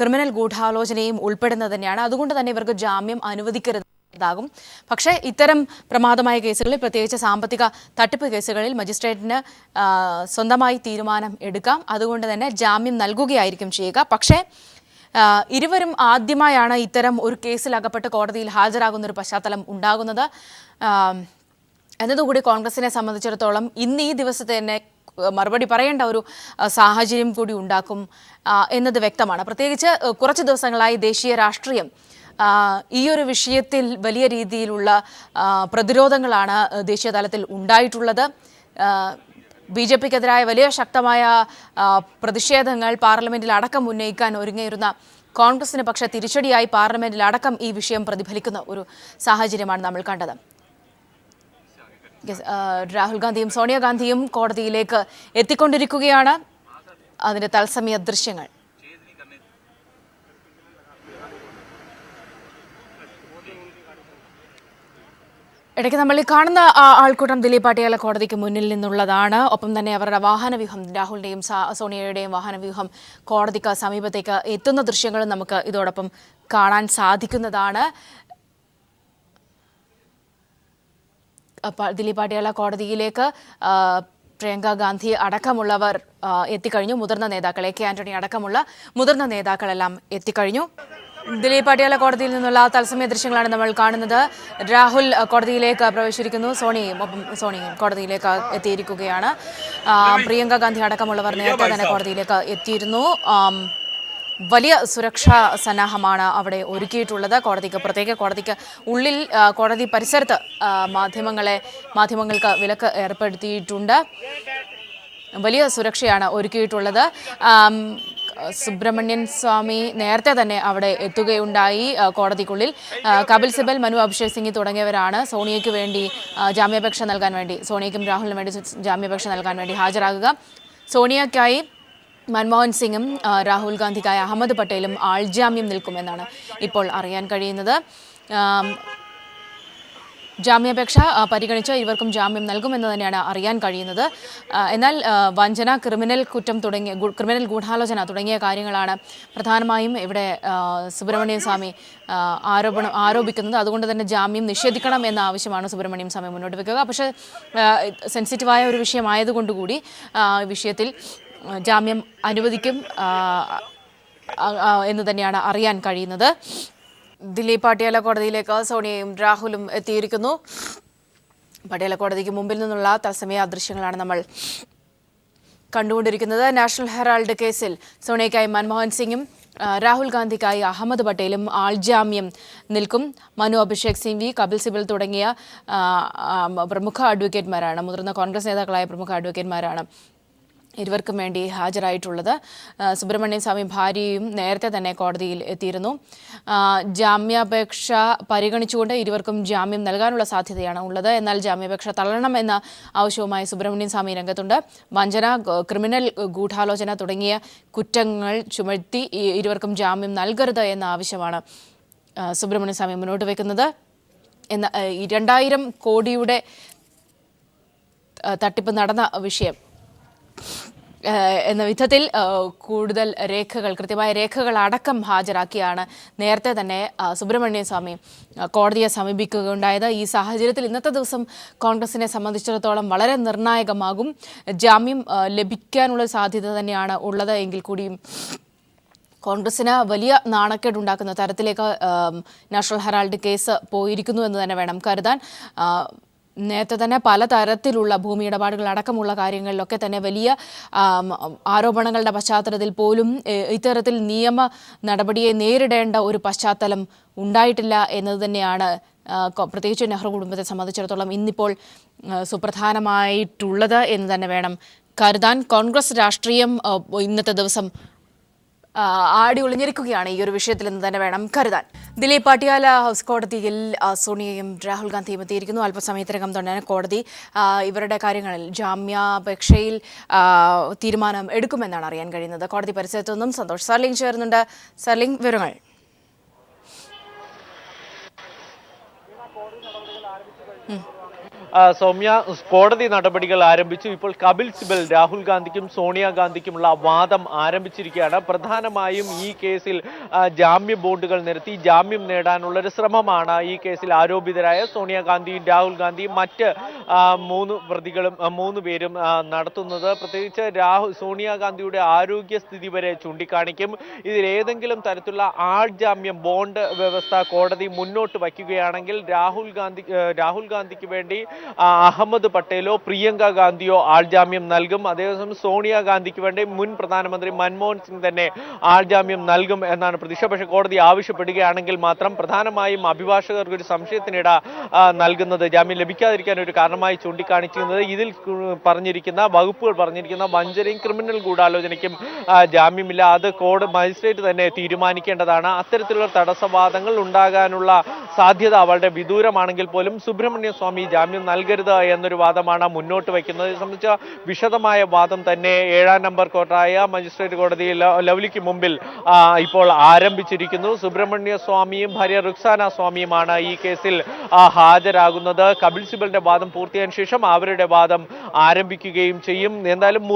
ക്രിമിനൽ ഗൂഢാലോചനയും ഉൾപ്പെടുന്നത് തന്നെയാണ്. അതുകൊണ്ട് തന്നെ ഇവർക്ക് ജാമ്യം അനുവദിക്കരുത് ാകും. പക്ഷേ ഇത്തരം പ്രമാദമായ കേസുകളിൽ, പ്രത്യേകിച്ച് സാമ്പത്തിക തട്ടിപ്പ് കേസുകളിൽ മജിസ്ട്രേറ്റിന് സ്വന്തമായി തീരുമാനം എടുക്കാം. അതുകൊണ്ട് തന്നെ ജാമ്യം നൽകുകയായിരിക്കും ചെയ്യുക. പക്ഷേ ഇരുവരും ആദ്യമായാണ് ഇത്തരം ഒരു കേസിൽ അകപ്പെട്ട് കോടതിയിൽ ഹാജരാകുന്ന ഒരു പശ്ചാത്തലം ഉണ്ടാകുന്നത് എന്നതുകൂടി കോൺഗ്രസിനെ സംബന്ധിച്ചിടത്തോളം ഇന്ന് ഈ ദിവസത്തെ തന്നെ മറുപടി പറയേണ്ട ഒരു സാഹചര്യം കൂടി ഉണ്ടാക്കും എന്നത് വ്യക്തമാണ്. പ്രത്യേകിച്ച് കുറച്ച് ദിവസങ്ങളായി ദേശീയ രാഷ്ട്രീയം ഈ ഒരു വിഷയത്തിൽ വലിയ രീതിയിലുള്ള പ്രതിരോധങ്ങളാണ് ദേശീയ തലത്തിൽ ഉണ്ടായിട്ടുള്ളത്. BJPക്കെതിരായ വലിയ ശക്തമായ പ്രതിഷേധങ്ങൾ പാർലമെന്റിൽ അടക്കം ഉന്നയിക്കാൻ ഒരുങ്ങിയിരുന്ന കോൺഗ്രസിന് പക്ഷേ തിരിച്ചടിയായി പാർലമെന്റിൽ അടക്കം ഈ വിഷയം പ്രതിഫലിക്കുന്ന ഒരു സാഹചര്യമാണ് നമ്മൾ കണ്ടത്. രാഹുൽ ഗാന്ധിയും സോണിയാഗാന്ധിയും കോടതിയിലേക്ക് എത്തിക്കൊണ്ടിരിക്കുകയാണ്. അതിന്റെ തത്സമയ ദൃശ്യങ്ങൾ. ഇടയ്ക്ക് നമ്മൾ ഈ കാണുന്ന ആൾക്കൂട്ടം ദിലീപ് പാട്ടിയാല കോടതിക്ക് മുന്നിൽ നിന്നുള്ളതാണ്. ഒപ്പം തന്നെ അവരുടെ വാഹനവ്യൂഹം, രാഹുലിന്റെയും സോണിയയുടെയും വാഹനവ്യൂഹം കോടതിക്ക് സമീപത്തേക്ക് എത്തുന്ന ദൃശ്യങ്ങളും നമുക്ക് ഇതോടൊപ്പം കാണാൻ സാധിക്കുന്നതാണ്. ദിലീപ് പാട്ടിയാല കോടതിയിലേക്ക് പ്രിയങ്ക ഗാന്ധി അടക്കമുള്ളവർ എത്തിക്കഴിഞ്ഞു. മുതിർന്ന നേതാക്കൾ, AK ആന്റണി അടക്കമുള്ള മുതിർന്ന നേതാക്കളെല്ലാം എത്തിക്കഴിഞ്ഞു. ദിലീപ് പാട്ടിയാല കോടതിയിൽ നിന്നുള്ള തത്സമയ ദൃശ്യങ്ങളാണ് നമ്മൾ കാണുന്നത്. രാഹുൽ കോടതിയിലേക്ക് പ്രവേശിച്ചിരിക്കുന്നു. സോണിയും കോടതിയിലേക്ക് എത്തിയിരിക്കുകയാണ്. പ്രിയങ്ക ഗാന്ധി അടക്കമുള്ളവർ നേരത്തെ തന്നെ കോടതിയിലേക്ക് എത്തിയിരുന്നു. വലിയ സുരക്ഷാ സന്നാഹമാണ് അവിടെ ഒരുക്കിയിട്ടുള്ളത്. കോടതിക്ക് ഉള്ളിൽ, കോടതി പരിസരത്ത് മാധ്യമങ്ങൾക്ക് വിലക്ക് ഏർപ്പെടുത്തിയിട്ടുണ്ട്. വലിയ സുരക്ഷയാണ് ഒരുക്കിയിട്ടുള്ളത്. സുബ്രഹ്മണ്യൻ സ്വാമി നേരത്തെ തന്നെ അവിടെ എത്തുകയുണ്ടായി. കോടതിക്കുള്ളിൽ കപിൽ സിബൽ, മനു അഭിഷേക് സിംഗ് തുടങ്ങിയവരാണ് സോണിയയ്ക്ക് വേണ്ടി ജാമ്യാപേക്ഷ നൽകാൻ വേണ്ടി, സോണിയയ്ക്കും രാഹുലിനും വേണ്ടി ജാമ്യാപേക്ഷ നൽകാൻ വേണ്ടി ഹാജരാകുക. സോണിയയ്ക്കായി മൻമോഹൻ സിംഗും രാഹുൽ ഗാന്ധിക്കായ അഹമ്മദ് പട്ടേലും ആൾജാമ്യം നിൽക്കുമെന്നാണ് ഇപ്പോൾ അറിയാൻ കഴിയുന്നത്. ജാമ്യാപേക്ഷ പരിഗണിച്ച് ഇവർക്കും ജാമ്യം നൽകുമെന്ന് തന്നെയാണ് അറിയാൻ കഴിയുന്നത്. എന്നാൽ വഞ്ചന, ക്രിമിനൽ ഗൂഢാലോചന തുടങ്ങിയ കാര്യങ്ങളാണ് പ്രധാനമായും ഇവിടെ സുബ്രഹ്മണ്യൻ സ്വാമി ആരോപിക്കുന്നത്. അതുകൊണ്ട് തന്നെ ജാമ്യം നിഷേധിക്കണം എന്ന ആവശ്യമാണ് സുബ്രഹ്മണ്യൻ സ്വാമി മുന്നോട്ട് വയ്ക്കുക. പക്ഷേ സെൻസിറ്റീവായ ഒരു വിഷയമായതുകൊണ്ടുകൂടി വിഷയത്തിൽ ജാമ്യം അനുവദിക്കും എന്ന് തന്നെയാണ് അറിയാൻ കഴിയുന്നത്. ദിലീപ് പാട്ടിയാല കോടതിയിലേക്ക് സോണിയയും രാഹുലും എത്തിയിരിക്കുന്നു. പാട്ടിയാല കോടതിക്ക് മുമ്പിൽ നിന്നുള്ള തത്സമയ ദൃശ്യങ്ങളാണ് നമ്മൾ കണ്ടുകൊണ്ടിരിക്കുന്നത്. നാഷണൽ ഹെറാൾഡ് കേസിൽ സോണിയയ്ക്കായി മൻമോഹൻ സിംഗും രാഹുൽ ഗാന്ധിക്കായി അഹമ്മദ് പട്ടേലും ആൾജാമ്യം നിൽക്കും. മനു അഭിഷേക് സിംഗ്, കപിൽ സിബൽ തുടങ്ങിയ പ്രമുഖ അഡ്വക്കേറ്റ്മാരാണ്, മുതിർന്ന കോൺഗ്രസ് നേതാക്കളായ പ്രമുഖ അഡ്വക്കേറ്റ്മാരാണ് ഇരുവർക്കും വേണ്ടി ഹാജരായിട്ടുള്ളത്. സുബ്രഹ്മണ്യൻ സ്വാമി ഭാര്യയും നേരത്തെ തന്നെ കോടതിയിൽ എത്തിയിരുന്നു. ജാമ്യാപേക്ഷ പരിഗണിച്ചുകൊണ്ട് ഇരുവർക്കും ജാമ്യം നൽകാനുള്ള സാധ്യതയാണ് ഉള്ളത്. എന്നാൽ ജാമ്യാപേക്ഷ തള്ളണം എന്ന ആവശ്യവുമായി സുബ്രഹ്മണ്യൻ സ്വാമി രംഗത്തുണ്ട്. വഞ്ചന, ക്രിമിനൽ ഗൂഢാലോചന തുടങ്ങിയ കുറ്റങ്ങൾ ചുമത്തി ഇരുവർക്കും ജാമ്യം നൽകരുത് എന്ന ആവശ്യമാണ് സുബ്രഹ്മണ്യൻ സ്വാമി മുന്നോട്ട് വയ്ക്കുന്നത്. 2000 കോടിയുടെ തട്ടിപ്പ് നടന്ന വിഷയം എന്ന വിധത്തിൽ കൂടുതൽ കൃത്യമായ രേഖകൾ അടക്കം ഹാജരാക്കിയാണ് നേരത്തെ തന്നെ സുബ്രഹ്മണ്യൻ സ്വാമി കോടതിയെ സമീപിക്കുകയുണ്ടായത്. ഈ സാഹചര്യത്തിൽ ഇന്നത്തെ ദിവസം കോൺഗ്രസിനെ സംബന്ധിച്ചിടത്തോളം വളരെ നിർണായകമാകും. ജാമ്യം ലഭിക്കാനുള്ള സാധ്യത തന്നെയാണ് ഉള്ളത്. എങ്കിൽ കൂടിയും കോൺഗ്രസിന് വലിയ നാണക്കേടുണ്ടാക്കുന്ന തരത്തിലേക്ക് നാഷണൽ ഹെറാൾഡ് കേസ് പോയിരിക്കുന്നു എന്ന് തന്നെ വേണം കരുതാൻ. നേരത്തെ തന്നെ പലതരത്തിലുള്ള ഭൂമി ഇടപാടുകൾ അടക്കമുള്ള കാര്യങ്ങളിലൊക്കെ തന്നെ വലിയ ആരോപണങ്ങളുടെ പശ്ചാത്തലത്തിൽ പോലും ഇത്തരത്തിൽ നിയമ നടപടിയെ നേരിടേണ്ട ഒരു പശ്ചാത്തലം ഉണ്ടായിട്ടില്ല എന്നത് തന്നെയാണ് പ്രത്യേകിച്ച് നെഹ്റു കുടുംബത്തെ സംബന്ധിച്ചിടത്തോളം ഇന്നിപ്പോൾ സുപ്രധാനമായിട്ടുള്ളത് എന്ന് തന്നെ വേണം കരുതാൻ. കോൺഗ്രസ് രാഷ്ട്രീയം ഇന്നത്തെ ദിവസം ആടി ഒളിഞ്ഞിരിക്കുകയാണ് ഈ ഒരു വിഷയത്തിൽ എന്ന് തന്നെ വേണം കരുതാൻ. ദിലീപ് പാട്ടിയാല ഹൗസ് കോടതിയിൽ സോണിയയും രാഹുൽ ഗാന്ധിയും എത്തിയിരിക്കുന്നു. അല്പസമയത്തിനകം തന്നെ കോടതി ഇവരുടെ കാര്യങ്ങളിൽ ജാമ്യാപേക്ഷയിൽ തീരുമാനം എടുക്കുമെന്നാണ് അറിയാൻ കഴിയുന്നത്. കോടതി പരിസരത്തു നിന്നും സന്തോഷ് സർലിംഗ് ചേരുന്നുണ്ട്. സർലിംഗ്, വിവരങ്ങൾ. സൗമ്യ, കോടതി നടപടികൾ ആരംഭിച്ചു. ഇപ്പോൾ കപിൽ സിബൽ രാഹുൽ ഗാന്ധിക്കും സോണിയാഗാന്ധിക്കുമുള്ള വാദം ആരംഭിച്ചിരിക്കുകയാണ്. പ്രധാനമായും ഈ കേസിൽ ജാമ്യ ബോണ്ടുകൾ നിരത്തി ജാമ്യം നേടാനുള്ള ഒരു ശ്രമമാണ് ഈ കേസിൽ ആരോപിതരായ സോണിയാഗാന്ധിയും രാഹുൽ ഗാന്ധിയും മറ്റ് 3 പേരും നടത്തുന്നത്. പ്രത്യേകിച്ച് സോണിയാഗാന്ധിയുടെ ആരോഗ്യസ്ഥിതി വരെ ചൂണ്ടിക്കാണിക്കും. ഇതിൽ ഏതെങ്കിലും തരത്തിലുള്ള ആൾജാമ്യം ബോണ്ട് വ്യവസ്ഥ കോടതി മുന്നോട്ട് വയ്ക്കുകയാണെങ്കിൽ രാഹുൽ ഗാന്ധിക്ക് വേണ്ടി അഹമ്മദ് പട്ടേലോ പ്രിയങ്ക ഗാന്ധിയോ ആൾജാമ്യം നൽകും. അതേസമയം സോണിയാഗാന്ധിക്ക് വേണ്ടി മുൻ പ്രധാനമന്ത്രി മൻമോഹൻ സിംഗ് തന്നെ ആൾജാമ്യം നൽകും എന്നാണ് പ്രതീക്ഷ. പക്ഷേ കോടതി ആവശ്യപ്പെടുകയാണെങ്കിൽ മാത്രം പ്രധാനമായും അഭിഭാഷകർക്ക് ഒരു സംശയത്തിനിട നൽകുന്നത് ജാമ്യം ലഭിക്കാതിരിക്കാൻ ഒരു കാരണമായി ചൂണ്ടിക്കാണിക്കുന്നത് ഇതിൽ വകുപ്പുകൾ പറഞ്ഞിരിക്കുന്ന വഞ്ചനയും ക്രിമിനൽ ഗൂഢാലോചനയ്ക്കും ജാമ്യമില്ല. അത് മജിസ്ട്രേറ്റ് തന്നെ തീരുമാനിക്കേണ്ടതാണ്. അത്തരത്തിലുള്ള തടസ്സവാദങ്ങൾ ഉണ്ടാകാനുള്ള സാധ്യത വളരെ വിദൂരമാണെങ്കിൽ പോലും സുബ്രഹ്മണ്യ സ്വാമി ജാമ്യം നൽകരുത് എന്നൊരു വാദമാണ് മുന്നോട്ട് വയ്ക്കുന്നത്. ഇത് സംബന്ധിച്ച വിശദമായ വാദം തന്നെ 7ാം നമ്പർ കോർട്ടായ മജിസ്ട്രേറ്റ് കോടതിയിൽ ലവ്ലിക്ക് മുമ്പിൽ ഇപ്പോൾ ആരംഭിച്ചിരിക്കുന്നു. സുബ്രഹ്മണ്യ സ്വാമിയും ഭാര്യ റുക്സാന സ്വാമിയുമാണ് ഈ കേസിൽ ഹാജരാകുന്നത്. കപിൽ സിബലിന്റെ വാദം പൂർത്തിയായതിനു ശേഷം അവരുടെ വാദം ആരംഭിക്കുകയും ചെയ്യും. എന്തായാലും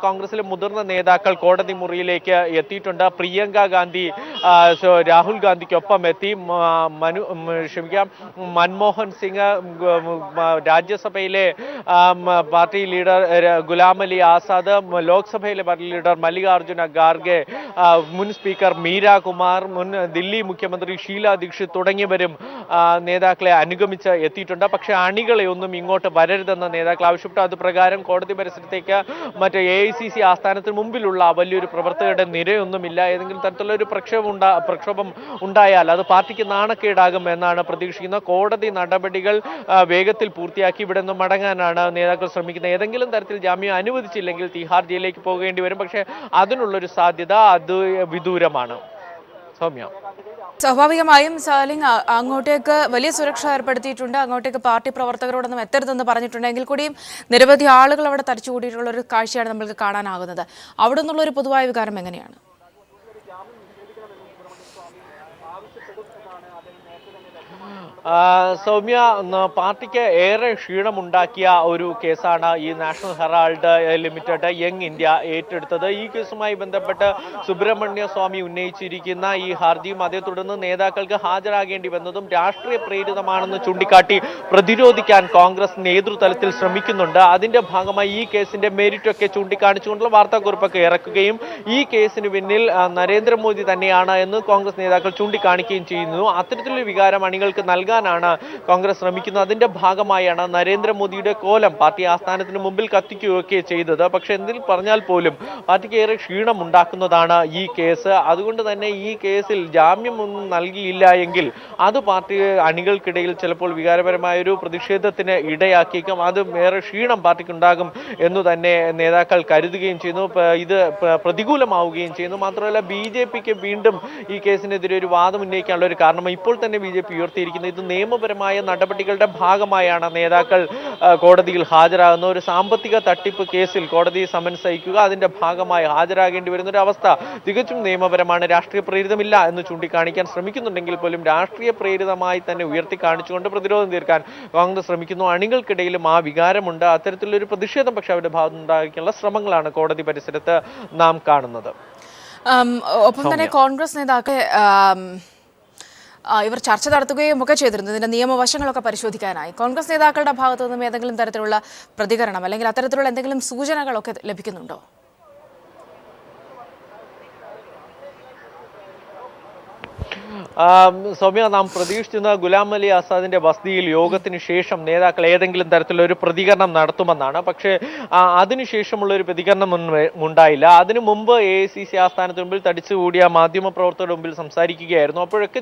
കോൺഗ്രസിലെ മുതിർന്ന നേതാക്കൾ കോടതി മുറിയിലേക്ക് എത്തിയിട്ടുണ്ട്. പ്രിയങ്ക ഗാന്ധി രാഹുൽ ഗാന്ധിക്കൊപ്പം എത്തി. മൻമോഹൻ സിംഗ്, രാജ്യസഭയിലെ പാർട്ടി ലീഡർ ഗുലാം അലി ആസാദ്, ലോക്സഭയിലെ പാർട്ടി ലീഡർ മല്ലികാർജുന ഖാർഗെ, മുൻ സ്പീക്കർ മീര കുമാർ, മുൻ ദില്ലി മുഖ്യമന്ത്രി ഷീല ദീക്ഷിത് തുടങ്ങിയവരും നേതാക്കളെ അനുഗമിച്ച് എത്തിയിട്ടുണ്ട്. പക്ഷേ അണികളെ ഒന്നും ഇങ്ങോട്ട് വരരുതെന്ന് നേതാക്കൾ ആവശ്യപ്പെട്ടു. അത് പ്രകാരം കോടതി പരിസരത്തേക്ക് മറ്റേ AICC ആസ്ഥാനത്തിന് മുമ്പിലുള്ള വലിയൊരു പ്രവർത്തകരുടെ നിരയൊന്നുമില്ല. ഏതെങ്കിലും തരത്തിലുള്ള ഒരു പ്രക്ഷോഭം ഉണ്ടായാൽ അത് പാർട്ടിക്ക് നാണക്കേടാകും എന്നാണ് പ്രതീക്ഷിക്കുന്നത്. കോടതി നടപടികൾ വേഗത്തിൽ പൂർത്തിയാക്കി ഇവിടെ നിന്ന് മടങ്ങാനാണ് നേതാക്കൾ ശ്രമിക്കുന്നത്. ഏതെങ്കിലും തരത്തിൽ ജാമ്യം അനുവദിച്ചില്ലെങ്കിൽ തിഹാർ ജയിലിലേക്ക് പോകേണ്ടി വരും. പക്ഷേ അതിനുള്ളൊരു സാധ്യത അത് വിദൂരമാണ്. സൗമ്യ, സ്വാഭാവികമായും സാലിംഗ് അങ്ങോട്ടേക്ക് വലിയ സുരക്ഷ ഏർപ്പെടുത്തിയിട്ടുണ്ട്. അങ്ങോട്ടേക്ക് പാർട്ടി പ്രവർത്തകരോടൊന്നും എത്തരുതെന്ന് പറഞ്ഞിട്ടുണ്ടെങ്കിൽ കൂടിയും നിരവധി ആളുകൾ അവിടെ തടിച്ചുകൂടിയിട്ടുള്ള ഒരു കാഴ്ചയാണ് നമ്മൾക്ക് കാണാനാകുന്നത്. അവിടെ നിന്നുള്ള ഒരു പൊതുവായ വികാരം എങ്ങനെയാണ്? സൗമ്യ, പാർട്ടിക്ക് ഏറെ ക്ഷീണമുണ്ടാക്കിയ ഒരു കേസാണ് ഈ national Herald limited young India ഏറ്റെടുത്തത്. ഈ കേസുമായി ബന്ധപ്പെട്ട് സുബ്രഹ്മണ്യ സ്വാമി ഉന്നയിച്ചിരിക്കുന്ന ഈ ഹർജിയും അതേ തുടർന്ന് നേതാക്കൾക്ക് ഹാജരാകേണ്ടി വന്നതും രാഷ്ട്രീയ പ്രേരിതമാണെന്ന് ചൂണ്ടിക്കാട്ടി പ്രതിരോധിക്കാൻ കോൺഗ്രസ് നേതൃതലത്തിൽ ശ്രമിക്കുന്നുണ്ട്. അതിന്റെ ഭാഗമായി ഈ കേസിന്റെ മെരിറ്റൊക്കെ ചൂണ്ടിക്കാണിച്ചുകൊണ്ടുള്ള വാർത്താക്കുറിപ്പൊക്കെ ഇറക്കുകയും ഈ കേസിന് പിന്നിൽ നരേന്ദ്രമോദി തന്നെയാണ് എന്ന് കോൺഗ്രസ് നേതാക്കൾ ചൂണ്ടിക്കാണിക്കുകയും ചെയ്യുന്നു. അത്തരത്തിലൊരു വികാരം അണികൾക്ക് നൽകാനാണ് കോൺഗ്രസ് ശ്രമിക്കുന്നത്. അതിന്റെ ഭാഗമായാണ് നരേന്ദ്രമോദിയുടെ കോലം പാർട്ടി ആസ്ഥാനത്തിന് മുമ്പിൽ കത്തിക്കുകയൊക്കെ ചെയ്തത്. പക്ഷെ എന്തിൽ പറഞ്ഞാൽ പോലും പാർട്ടിക്ക് ഏറെ ക്ഷീണം ഉണ്ടാക്കുന്നതാണ് ഈ കേസ്. അതുകൊണ്ട് തന്നെ ഈ കേസിൽ ജാമ്യമൊന്നും നൽകിയില്ല എങ്കിൽ അത് പാർട്ടി അണികൾക്കിടയിൽ ചിലപ്പോൾ വികാരപരമായൊരു പ്രതിഷേധത്തിന് ഇടയാക്കിയേക്കും. അത് ഏറെ ക്ഷീണം പാർട്ടിക്കുണ്ടാകും എന്ന് തന്നെ നേതാക്കൾ കരുതുകയും ചെയ്യുന്നു. ഇത് പ്രതികൂലമാവുകയും ചെയ്യുന്നു. മാത്രമല്ല BJPക്ക് വീണ്ടും ഈ കേസിനെതിരെ ഒരു വാദം ഉന്നയിക്കാനുള്ള ഒരു കാരണം ഇപ്പോൾ തന്നെ BJP ഉയർത്തിയിരിക്കുന്നത് ഇത് നിയമപരമായ നടപടികളുടെ ഭാഗമായാണ് നേതാക്കൾ കോടതിയിൽ ഹാജരാകുന്ന ഒരു സാമ്പത്തിക തട്ടിപ്പ് കേസിൽ കോടതി സമൻസ് അയക്കുക, അതിന്റെ ഭാഗമായി ഹാജരാകേണ്ടി വരുന്ന ഒരു അവസ്ഥ തികച്ചും നിയമപരമാണ്. രാഷ്ട്രീയ പ്രേരിതമില്ല എന്ന് ചൂണ്ടിക്കാണിക്കാൻ ശ്രമിക്കുന്നുണ്ടെങ്കിൽ പോലും രാഷ്ട്രീയ പ്രേരിതമായി തന്നെ ഉയർത്തി കാണിച്ചുകൊണ്ട് പ്രതിരോധം തീർക്കാൻ കോൺഗ്രസ് ശ്രമിക്കുന്നു. അണികൾക്കിടയിലും ആ വികാരമുണ്ട്. അത്തരത്തിലൊരു പ്രതിഷേധം പക്ഷേ അവരുടെ ഭാഗത്തുനിന്നുണ്ടാക്കാനുള്ള ശ്രമങ്ങളാണ് കോടതി പരിസരത്ത് നാം കാണുന്നത്. ഒപ്പം തന്നെ കോൺഗ്രസ് നേതാക്കൾ ഇവർ ചർച്ച നടത്തുകയും ഒക്കെ ചെയ്തിരുന്നു ഇതിന്റെ നിയമവശങ്ങളൊക്കെ പരിശോധിക്കാനായി. കോൺഗ്രസ് നേതാക്കളുടെ ഭാഗത്തു നിന്നും ഏതെങ്കിലും തരത്തിലുള്ള പ്രതികരണം അല്ലെങ്കിൽ അത്തരത്തിലുള്ള എന്തെങ്കിലും സൂചനകളൊക്കെ ലഭിക്കുന്നുണ്ടോ? സൗമ്യ, നാം പ്രതീക്ഷിച്ചിരുന്ന ഗുലാം അലി ആസാദിന്റെ വസതിയിൽ യോഗത്തിന് ശേഷം നേതാക്കൾ ഏതെങ്കിലും തരത്തിലുള്ള ഒരു പ്രതികരണം നടത്തുമെന്നാണ്. പക്ഷേ അതിനുശേഷമുള്ള ഒരു പ്രതികരണം ഉണ്ടായില്ല. അതിനു മുമ്പ് AICC ആസ്ഥാനത്തിന് മുമ്പിൽ തടിച്ചുകൂടിയ മാധ്യമപ്രവർത്തകരുടെ മുമ്പിൽ സംസാരിക്കുകയായിരുന്നു. അപ്പോഴൊക്കെ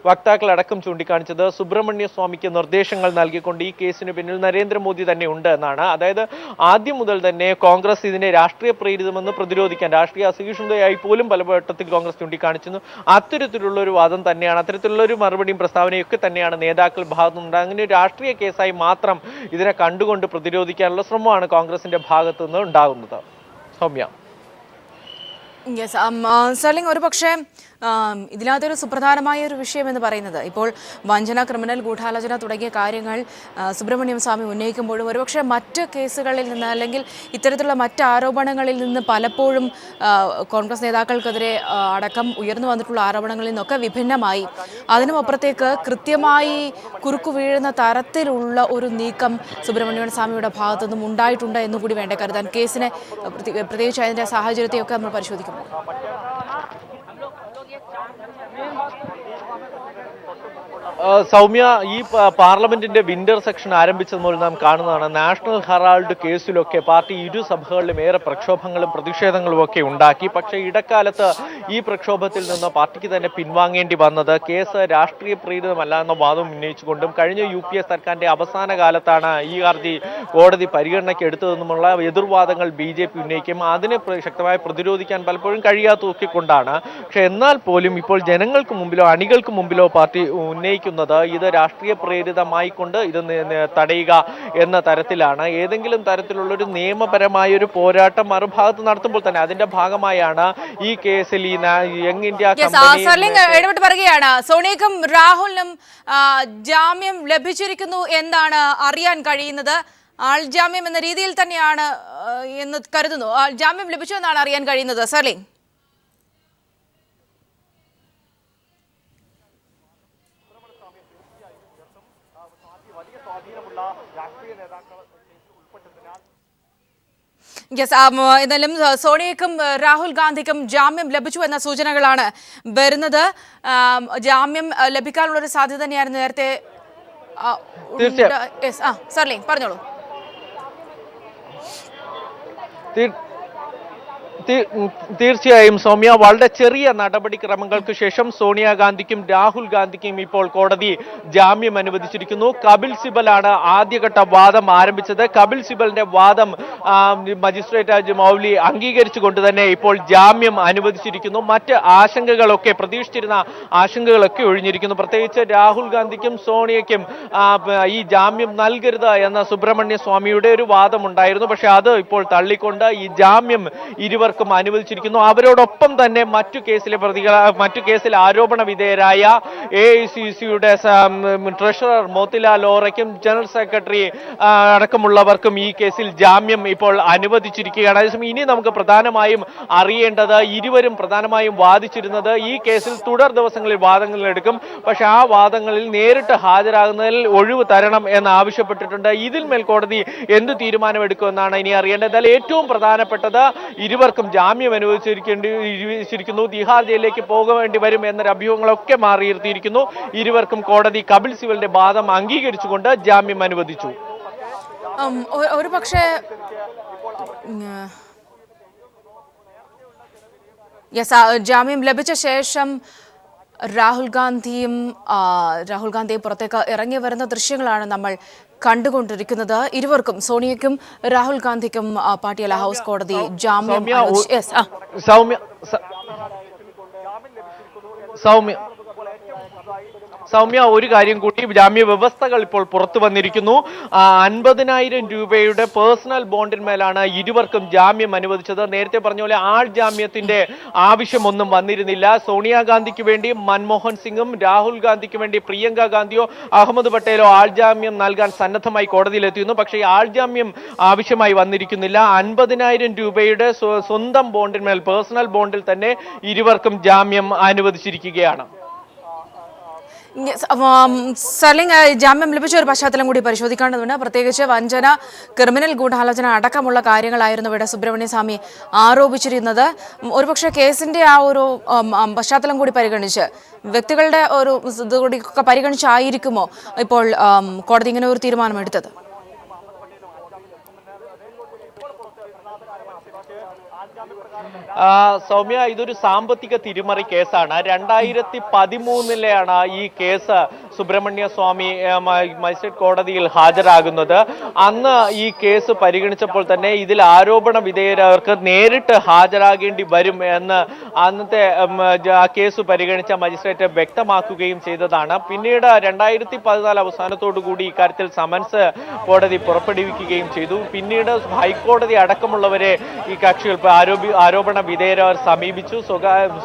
വക്താക്കളടക്കം ചൂണ്ടിക്കാണിച്ചത് സുബ്രഹ്മണ്യ സ്വാമിക്ക് നിർദ്ദേശങ്ങൾ നൽകിക്കൊണ്ട് ഈ കേസിന് പിന്നിൽ നരേന്ദ്രമോദി തന്നെ ഉണ്ട് എന്നാണ്. അതായത് ആദ്യം മുതൽ തന്നെ കോൺഗ്രസ് ഇതിനെ രാഷ്ട്രീയ പ്രേരിതമെന്ന് പ്രതിരോധിക്കാൻ രാഷ്ട്രീയ അസഹിഷ്ണുതയായി പോലും പലവട്ടത്തിൽ കോൺഗ്രസ് ചൂണ്ടിക്കാണിച്ചിരുന്നു. അത്തരത്തിലുള്ള ഒരു വാദം തന്നെയാണ്, അത്തരത്തിലുള്ള ഒരു മറുപടിയും പ്രസ്താവനയൊക്കെ തന്നെയാണ് നേതാക്കൾ ഭാഗത്തുനിന്നുണ്ട്. അങ്ങനെ ഒരു രാഷ്ട്രീയ കേസായി മാത്രം ഇതിനെ കണ്ടുകൊണ്ട് പ്രതിരോധിക്കാനുള്ള ശ്രമമാണ് കോൺഗ്രസിന്റെ ഭാഗത്തു നിന്ന് ഉണ്ടാകുന്നത്. സൗമ്യ, സലിംഗ്, ഒരു പക്ഷേ ഇതിനകത്തൊരു സുപ്രധാനമായ ഒരു വിഷയം എന്ന് പറയുന്നത് ഇപ്പോൾ വഞ്ചന, ക്രിമിനൽ ഗൂഢാലോചന തുടങ്ങിയ കാര്യങ്ങൾ സുബ്രഹ്മണ്യം സ്വാമി ഉന്നയിക്കുമ്പോഴും ഒരുപക്ഷെ മറ്റ് കേസുകളിൽ നിന്ന് അല്ലെങ്കിൽ ഇത്തരത്തിലുള്ള മറ്റ് ആരോപണങ്ങളിൽ നിന്ന് പലപ്പോഴും കോൺഗ്രസ് നേതാക്കൾക്കെതിരെ അടക്കം ഉയർന്നു വന്നിട്ടുള്ള ആരോപണങ്ങളിൽ നിന്നൊക്കെ വിഭിന്നമായി അതിനുമപ്പുറത്തേക്ക് കൃത്യമായി കുറുക്കു വീഴുന്ന തരത്തിലുള്ള ഒരു നീക്കം സുബ്രഹ്മണ്യൻ സ്വാമിയുടെ ഭാഗത്തുനിന്നും ഉണ്ടായിട്ടുണ്ട് എന്നുകൂടി വേണ്ട കരുതാൻ. കേസിനെ പ്രത്യേകിച്ച് അതിൻ്റെ സാഹചര്യത്തെയൊക്കെ നമ്മൾ പരിശോധിക്കുമ്പോൾ സൗമ്യ, ഈ പാർലമെന്റിന്റെ വിന്റർ സെക്ഷൻ ആരംഭിച്ചത് മുതൽ നാം കാണുന്നതാണ് നാഷണൽ ഹെറാൾഡ് കേസിലൊക്കെ പാർട്ടി ഇരു സഭകളിലും ഏറെ പ്രക്ഷോഭങ്ങളും പ്രതിഷേധങ്ങളും ഒക്കെ ഉണ്ടാക്കി. പക്ഷേ ഇടക്കാലത്ത് ഈ പ്രക്ഷോഭത്തിൽ നിന്ന് പാർട്ടിക്ക് തന്നെ പിൻവാങ്ങേണ്ടി വന്നത് കേസ് രാഷ്ട്രീയ പ്രേരിതമല്ല എന്ന വാദം ഉന്നയിച്ചുകൊണ്ടും കഴിഞ്ഞ UPA സർക്കാരിന്റെ അവസാന കാലത്താണ് ഈ ഹർജി കോടതി പരിഗണനയ്ക്ക് എടുത്തതെന്നുമുള്ള എതിർവാദങ്ങൾ BJP ഉന്നയിക്കും. അതിനെ ശക്തമായി പ്രതിരോധിക്കാൻ പലപ്പോഴും കഴിയാതൊക്കെക്കൊണ്ടാണ്. പക്ഷെ എന്നാൽ പോലും ഇപ്പോൾ ജനങ്ങൾക്ക് മുമ്പിലോ അണികൾക്ക് മുമ്പിലോ പാർട്ടി ഉന്നയിക്കുന്നത് ഇത് രാഷ്ട്രീയ പ്രേരിതമായിക്കൊണ്ട് ഇത് തടയുക എന്ന തരത്തിലാണ്. ഏതെങ്കിലും തരത്തിലുള്ളൊരു നിയമപരമായ ഒരു പോരാട്ടം മറുഭാഗത്ത് നടത്തുമ്പോൾ തന്നെ അതിന്റെ ഭാഗമായാണ് ഈ കേസിൽ ഈ യങ് ഇന്ത്യ ഇടപെട്ട് പറയുകയാണ്. സോണിയക്കും രാഹുലിനും ജാമ്യം ലഭിച്ചിരിക്കുന്നു എന്നാണ് അറിയാൻ കഴിയുന്നത്. ആൾജാമ്യം എന്ന രീതിയിൽ തന്നെയാണ് എന്ന് കരുതുന്നു. ജാമ്യം ലഭിച്ചു എന്നാണ് അറിയാൻ കഴിയുന്നത്. സർലിംഗ്, എന്നാലും സോണിയക്കും രാഹുൽ ഗാന്ധിക്കും ജാമ്യം ലഭിച്ചു എന്ന സൂചനകളാണ് വരുന്നത്. ജാമ്യം ലഭിക്കാനുള്ളൊരു സാധ്യത തന്നെയായിരുന്നു നേരത്തെ. സർലിംഗ്, പറഞ്ഞോളൂ. തീർച്ചയായും സൗമ്യ, വളരെ ചെറിയ നടപടിക്രമങ്ങൾക്ക് ശേഷം സോണിയാഗാന്ധിക്കും രാഹുൽ ഗാന്ധിക്കും ഇപ്പോൾ കോടതി ജാമ്യം അനുവദിച്ചിരിക്കുന്നു. കപിൽ സിബലാണ് ആദ്യഘട്ട വാദം ആരംഭിച്ചത്. കപിൽ സിബലിന്റെ വാദം മജിസ്ട്രേറ്റ് ജഡ്ജ് മൗലി അംഗീകരിച്ചുകൊണ്ട് തന്നെ ഇപ്പോൾ ജാമ്യം അനുവദിച്ചിരിക്കുന്നു. മറ്റ് ആശങ്കകളൊക്കെ പ്രതീക്ഷിച്ചിരുന്ന ആശങ്കകളൊക്കെ ഒഴിഞ്ഞിരിക്കുന്നു. പ്രത്യേകിച്ച് രാഹുൽ ഗാന്ധിക്കും സോണിയയ്ക്കും ഈ ജാമ്യം നൽകരുത് എന്ന സുബ്രഹ്മണ്യ സ്വാമിയുടെ ഒരു വാദമുണ്ടായിരുന്നു. പക്ഷെ അത് ഇപ്പോൾ തള്ളിക്കൊണ്ട് ഈ ജാമ്യം ഇരുവർക്കും അനുവദിച്ചിരിക്കുന്നു. അവരോടൊപ്പം തന്നെ മറ്റു കേസിൽ ആരോപണ വിധേയരായ AICCയുടെ ട്രഷറർ മോത്തിലാൽ വോറയ്ക്കും ജനറൽ സെക്രട്ടറി അടക്കമുള്ളവർക്കും ഈ കേസിൽ ജാമ്യം ഇപ്പോൾ അനുവദിച്ചിരിക്കുകയാണ്. അതേസമയം ഇനി നമുക്ക് പ്രധാനമായും അറിയേണ്ടത്, ഇരുവരും പ്രധാനമായും വാദിച്ചിരുന്നത് ഈ കേസിൽ തുടർ ദിവസങ്ങളിൽ വാദങ്ങൾ എടുക്കും. പക്ഷെ ആ വാദങ്ങളിൽ നേരിട്ട് ഹാജരാകുന്നതിൽ ഒഴിവ് തരണം എന്ന് ആവശ്യപ്പെട്ടിട്ടുണ്ട്. ഇതിൽ മേൽ കോടതി എന്ത് തീരുമാനമെടുക്കുമെന്നാണ് ഇനി അറിയേണ്ടത്. എന്നാൽ ഏറ്റവും പ്രധാനപ്പെട്ടത് ഇരുവർക്കും ജാമ്യം അനുവദിച്ചിരിക്കുന്നു. തിഹാർ ജയിലിലേക്ക് പോകേണ്ടി വരും എന്നൊരു അഭ്യൂഹങ്ങളൊക്കെ മാറിയിരുത്തിയിരിക്കുന്നു. ഇരുവർക്കും കോടതി കപിൽ സിബലിന്റെ വാദം അംഗീകരിച്ചുകൊണ്ട് ജാമ്യം അനുവദിച്ചു. ഒരു പക്ഷേ ജാമ്യം ലഭിച്ച ശേഷം രാഹുൽ ഗാന്ധിയും പുറത്തേക്ക് ഇറങ്ങി വരുന്ന ദൃശ്യങ്ങളാണ് നമ്മൾ കണ്ടുകൊണ്ടിരിക്കുന്നത്. ഇരുവർക്കും, സോണിയയ്ക്കും രാഹുൽ ഗാന്ധിക്കും പാട്ടിയാല ഹൗസ് കോടതി ജാമ്യം സൗമ്യ, ഒരു കാര്യം കൂടി, ജാമ്യ വ്യവസ്ഥകൾ ഇപ്പോൾ പുറത്തു വന്നിരിക്കുന്നു. 50,000 രൂപയുടെ പേഴ്സണൽ ബോണ്ടിന്മേലാണ് ഇരുവർക്കും ജാമ്യം അനുവദിച്ചത്. നേരത്തെ പറഞ്ഞ പോലെ ആൾ ജാമ്യത്തിന്റെ ആവശ്യമൊന്നും വന്നിരുന്നില്ല. സോണിയാഗാന്ധിക്ക് വേണ്ടി മൻമോഹൻ സിംഗും രാഹുൽ ഗാന്ധിക്ക് വേണ്ടി പ്രിയങ്ക ഗാന്ധിയോ അഹമ്മദ് പട്ടേലോ ആൾ ജാമ്യം നൽകാൻ സന്നദ്ധമായി കോടതിയിലെത്തിയിരുന്നു. പക്ഷേ ആൾ ജാമ്യം ആവശ്യമായി വന്നിരിക്കുന്നില്ല. 50,000 രൂപയുടെ സ്വന്തം ബോണ്ടിന്മേൽ, പേഴ്സണൽ ബോണ്ടിൽ തന്നെ ഇരുവർക്കും ജാമ്യം അനുവദിച്ചിരിക്കുകയാണ്. സർലിംഗ്, ജാമ്യം ലഭിച്ച ഒരു പശ്ചാത്തലം കൂടി പരിശോധിക്കേണ്ടതുണ്ട്. പ്രത്യേകിച്ച് വഞ്ചന, ക്രിമിനൽ ഗൂഢാലോചന അടക്കമുള്ള കാര്യങ്ങളായിരുന്നു ഇവിടെ സുബ്രഹ്മണ്യ സ്വാമി ആരോപിച്ചിരുന്നത്. ഒരുപക്ഷെ കേസിന്റെ ആ ഒരു പശ്ചാത്തലം കൂടി പരിഗണിച്ച്, വ്യക്തികളുടെ ഒരു ഇത് കൂടി പരിഗണിച്ചായിരിക്കുമോ ഇപ്പോൾ കോടതി ഇങ്ങനെ ഒരു തീരുമാനമെടുത്തത്? സൗമ്യ, ഇതൊരു സാമ്പത്തിക തിരിമറി കേസാണ്. 2013 ഈ കേസ് സുബ്രഹ്മണ്യ സ്വാമി മജിസ്ട്രേറ്റ് കോടതിയിൽ ഹാജരാകുന്നത്. അന്ന് ഈ കേസ് പരിഗണിച്ചപ്പോൾ തന്നെ ഇതിൽ ആരോപണ വിധേയർക്ക് നേരിട്ട് ഹാജരാകേണ്ടി വരും എന്ന് അന്നത്തെ ആ കേസ് പരിഗണിച്ച മജിസ്ട്രേറ്റ് വ്യക്തമാക്കുകയും ചെയ്തതാണ്. പിന്നീട് 2014 അവസാനത്തോടു കൂടി ഇക്കാര്യത്തിൽ സമൻസ് കോടതി പുറപ്പെടുവിക്കുകയും ചെയ്തു. പിന്നീട് ഹൈക്കോടതി അടക്കമുള്ളവരെ ഈ കക്ഷികൾ ആരോപണ വിധേയർ സമീപിച്ചു.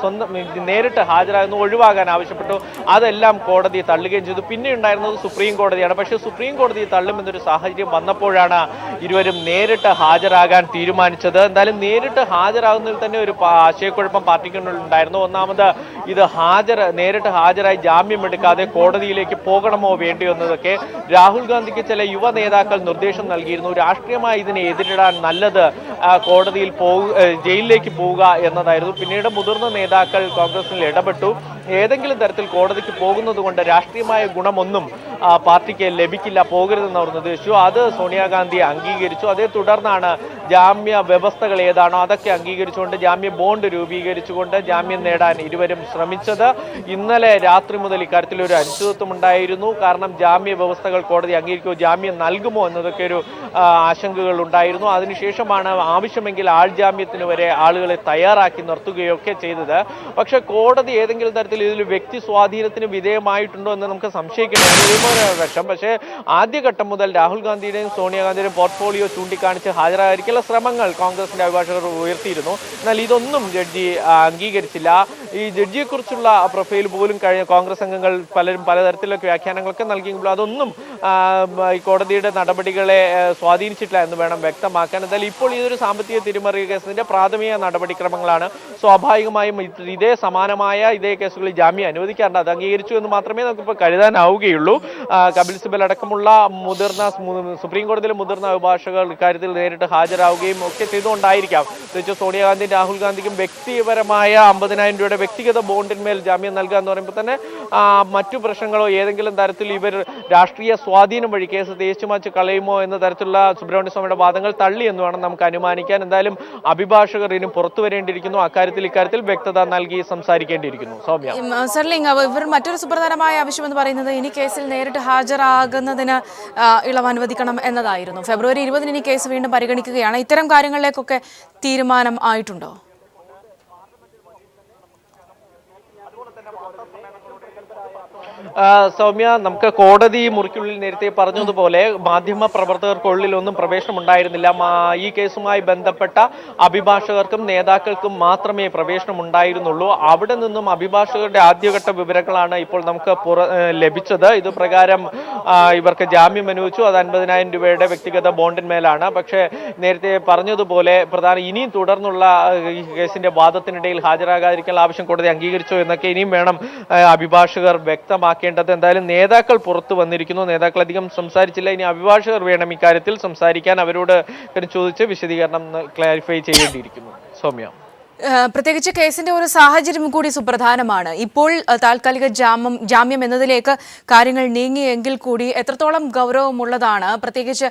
സ്വന്തം നേരിട്ട് ഹാജരാകുന്നു ഒഴിവാകാൻ ആവശ്യപ്പെട്ടു. അതെല്ലാം കോടതി തള്ളുകയും ചെയ്തു. പിന്നെ ഉണ്ടായിരുന്നത് സുപ്രീം കോടതിയാണ്. പക്ഷേ സുപ്രീം കോടതി തള്ളുമെന്നൊരു സാഹചര്യം വന്നപ്പോഴാണ് ഇരുവരും നേരിട്ട് ഹാജരാകാൻ തീരുമാനിച്ചത്. എന്തായാലും നേരിട്ട് ഹാജരാകുന്നതിൽ തന്നെ ഒരു ആശയക്കുഴപ്പം പാർട്ടിക്കുണ്ടായിരുന്നു. ഒന്നാമത്, ഇത് നേരിട്ട് ഹാജരായി ജാമ്യം എടുക്കാതെ കോടതിയിലേക്ക് പോകണമോ വേണ്ടിയോ എന്നതൊക്കെ രാഹുൽ ഗാന്ധിക്ക് ചില യുവ നേതാക്കൾ നിർദ്ദേശം നൽകിയിരുന്നു. രാഷ്ട്രീയമായി ഇതിനെ എതിരിടാൻ നല്ലത് കോടതിയിൽ ജയിലിലേക്ക് പോവുക എന്നതായിരുന്നു. പിന്നീട് മുതിർന്ന നേതാക്കൾ കോൺഗ്രസിൽ ഇടപെട്ടു. ഏതെങ്കിലും തരത്തിൽ കോടതിക്ക് പോകുന്നത് കൊണ്ട് രാഷ്ട്രീയമായ ഗുണമൊന്നും പാർട്ടിക്ക് ലഭിക്കില്ല, പോകരുതെന്ന് അവർ നിർദ്ദേശിച്ചു. അത് സോണിയാഗാന്ധി അംഗീകരിച്ചു. അതേ തുടർന്നാണ് ജാമ്യ വ്യവസ്ഥകൾ ഏതാണോ അതൊക്കെ അംഗീകരിച്ചുകൊണ്ട് ജാമ്യ ബോണ്ട് രൂപീകരിച്ചുകൊണ്ട് ജാമ്യം നേടാൻ ഇരുവരും ശ്രമിച്ചത്. ഇന്നലെ രാത്രി മുതൽ ഇക്കാര്യത്തിൽ ഒരു അനിശ്ചിതത്വം ഉണ്ടായിരുന്നു. കാരണം ജാമ്യ വ്യവസ്ഥകൾ കോടതി അംഗീകരിക്കുമോ, ജാമ്യം നൽകുമോ എന്നതൊക്കെ ഒരു ആശങ്കകൾ ഉണ്ടായിരുന്നു. അതിനുശേഷമാണ് ആവശ്യമെങ്കിൽ ആൾജാമ്യത്തിന് വരെ ആളുകളെ തയ്യാറാക്കി നിർത്തുകയൊക്കെ ചെയ്തത്. പക്ഷെ കോടതി ഏതെങ്കിലും തരത്തിൽ ഇതിൽ വ്യക്തി സ്വാധീനത്തിന് വിധേയമായിട്ടുണ്ടോ എന്ന് നമുക്ക് സംശയിക്കണം. പക്ഷേ ആദ്യഘട്ടം മുതൽ രാഹുൽ ഗാന്ധിയുടെയും സോണിയാഗാന്ധിയുടെയും പോർട്ട്ഫോളിയോ ചൂണ്ടിക്കാണിച്ച് ഹാജരായിരിക്കുള്ള ശ്രമങ്ങൾ കോൺഗ്രസിന്റെ അഭിഭാഷകർ ഉയർത്തിയിരുന്നു. എന്നാൽ ഇതൊന്നും ജഡ്ജി അംഗീകരിച്ചില്ല. ഈ ജഡ്ജിയെക്കുറിച്ചുള്ള പ്രൊഫൈൽ പോലും കഴിഞ്ഞ കോൺഗ്രസ് അംഗങ്ങൾ പലരും പലതരത്തിലൊക്കെ വ്യാഖ്യാനങ്ങളൊക്കെ നൽകിയെങ്കിലും അതൊന്നും ഈ കോടതിയുടെ നടപടികളെ സ്വാധീനിച്ചിട്ടില്ല എന്ന് വേണം വ്യക്തമാക്കാൻ. എന്തായാലും ഇപ്പോൾ ഇതൊരു സാമ്പത്തിക തിരിമറി കേസിന്റെ പ്രാഥമിക നടപടിക്രമങ്ങളാണ്. സ്വാഭാവികമായും ഇതേ സമാനമായ ഇതേ കേസുകളിൽ ജാമ്യം അനുവദിക്കാറുണ്ട്. അത് അംഗീകരിച്ചു എന്ന് മാത്രമേ നമുക്കിപ്പോൾ കരുതാനാവുകയുള്ളൂ. കപിൽ സിബൽ അടക്കമുള്ള സുപ്രീം കോടതിയിലെ മുതിർന്ന അഭിഭാഷകർ ഇക്കാര്യത്തിൽ നേരിട്ട് ഹാജരാവുകയും ഒക്കെ ചെയ്തുകൊണ്ടായിരിക്കാം. പ്രത്യേകിച്ച് സോണിയാഗാന്ധിയും രാഹുൽ ഗാന്ധിക്കും വ്യക്തിപരമായ 50,000 രൂപയുടെ വ്യക്തിഗത ബോണ്ടിന്മേൽ ജാമ്യം നൽകുക എന്ന് പറയുമ്പോൾ തന്നെ മറ്റു പ്രശ്നങ്ങളോ ഏതെങ്കിലും തരത്തിൽ ഇവർ രാഷ്ട്രീയ സ്വാധീനം വഴി കേസ് തേച്ചുമാച്ച് കളയുമോ എന്ന തരത്തിലുള്ള സുബ്രഹ്മണ്യ സ്വാമിയുടെ വാദങ്ങൾ തള്ളി എന്ന് വേണം നമുക്ക് അനുമാനിക്കാൻ. എന്തായാലും അഭിഭാഷകർ ഇനിയും പുറത്തു വരേണ്ടിയിരിക്കുന്നു. ഇക്കാര്യത്തിൽ വ്യക്തത നൽകി സംസാരിക്കേണ്ടിയിരിക്കുന്നു. സൗമ്യ സർലിംഗ്, ഇവർ മറ്റൊരു സുപ്രധാനമായ ആവശ്യം എന്ന് പറയുന്നത് ഇനി കേസിൽ നേരിട്ട് ഹാജരാകുന്നതിന് ഇളവ് അനുവദിക്കണം എന്നതായിരുന്നു. ഫെബ്രുവരി 20 ഇനി കേസ് വീണ്ടും പരിഗണിക്കുകയാണ്. ഇത്തരം കാര്യങ്ങളിലേക്കൊക്കെ തീരുമാനം ആയിട്ടുണ്ടോ? സൗമ്യ, നമുക്ക് കോടതി മുറിക്കുള്ളിൽ നേരത്തെ പറഞ്ഞതുപോലെ മാധ്യമ പ്രവർത്തകർക്കുള്ളിലൊന്നും പ്രവേശനം ഉണ്ടായിരുന്നില്ല. ഈ കേസുമായി ബന്ധപ്പെട്ട അഭിഭാഷകർക്കും നേതാക്കൾക്കും മാത്രമേ പ്രവേശനം ഉണ്ടായിരുന്നുള്ളൂ. അവിടെ നിന്നും അഭിഭാഷകരുടെ ആദ്യഘട്ട വിവരങ്ങളാണ് ഇപ്പോൾ നമുക്ക് ലഭിച്ചത്. ഇത് പ്രകാരം ഇവർക്ക് ജാമ്യം അനുവദിച്ചു. അത് 50,000 രൂപയുടെ വ്യക്തിഗത ബോണ്ടിന്മേലാണ്. പക്ഷേ നേരത്തെ പറഞ്ഞതുപോലെ ഇനിയും തുടർന്നുള്ള ഈ കേസിന്റെ വാദത്തിനിടയിൽ ഹാജരാകാതിരിക്കാൻ ആവശ്യം കോടതി അംഗീകരിച്ചോ എന്നൊക്കെ ഇനിയും വേണം അഭിഭാഷകർ വ്യക്തമാക്കേണ്ടത്. എന്തായാലും നേതാക്കൾ പുറത്തു വന്നിരിക്കുന്നു. നേതാക്കൾ അധികം സംസാരിച്ചില്ല. ഇനി അഭിഭാഷകർ വേണം ഇക്കാര്യത്തിൽ സംസാരിക്കാൻ. അവരോട് ചോദിച്ച് വിശദീകരണം ക്ലാരിഫൈ ചെയ്യേണ്ടിയിരിക്കുന്നു. സൗമ്യ, പ്രത്യേകിച്ച് കേസിന്റെ ഒരു സാഹചര്യം കൂടി സുപ്രധാനമാണ്. ഇപ്പോൾ താൽക്കാലിക ജാമ്യം എന്നതിലേക്ക് കാര്യങ്ങൾ നീങ്ങിയെങ്കിൽ കൂടി എത്രത്തോളം ഗൗരവമുള്ളതാണ്, പ്രത്യേകിച്ച്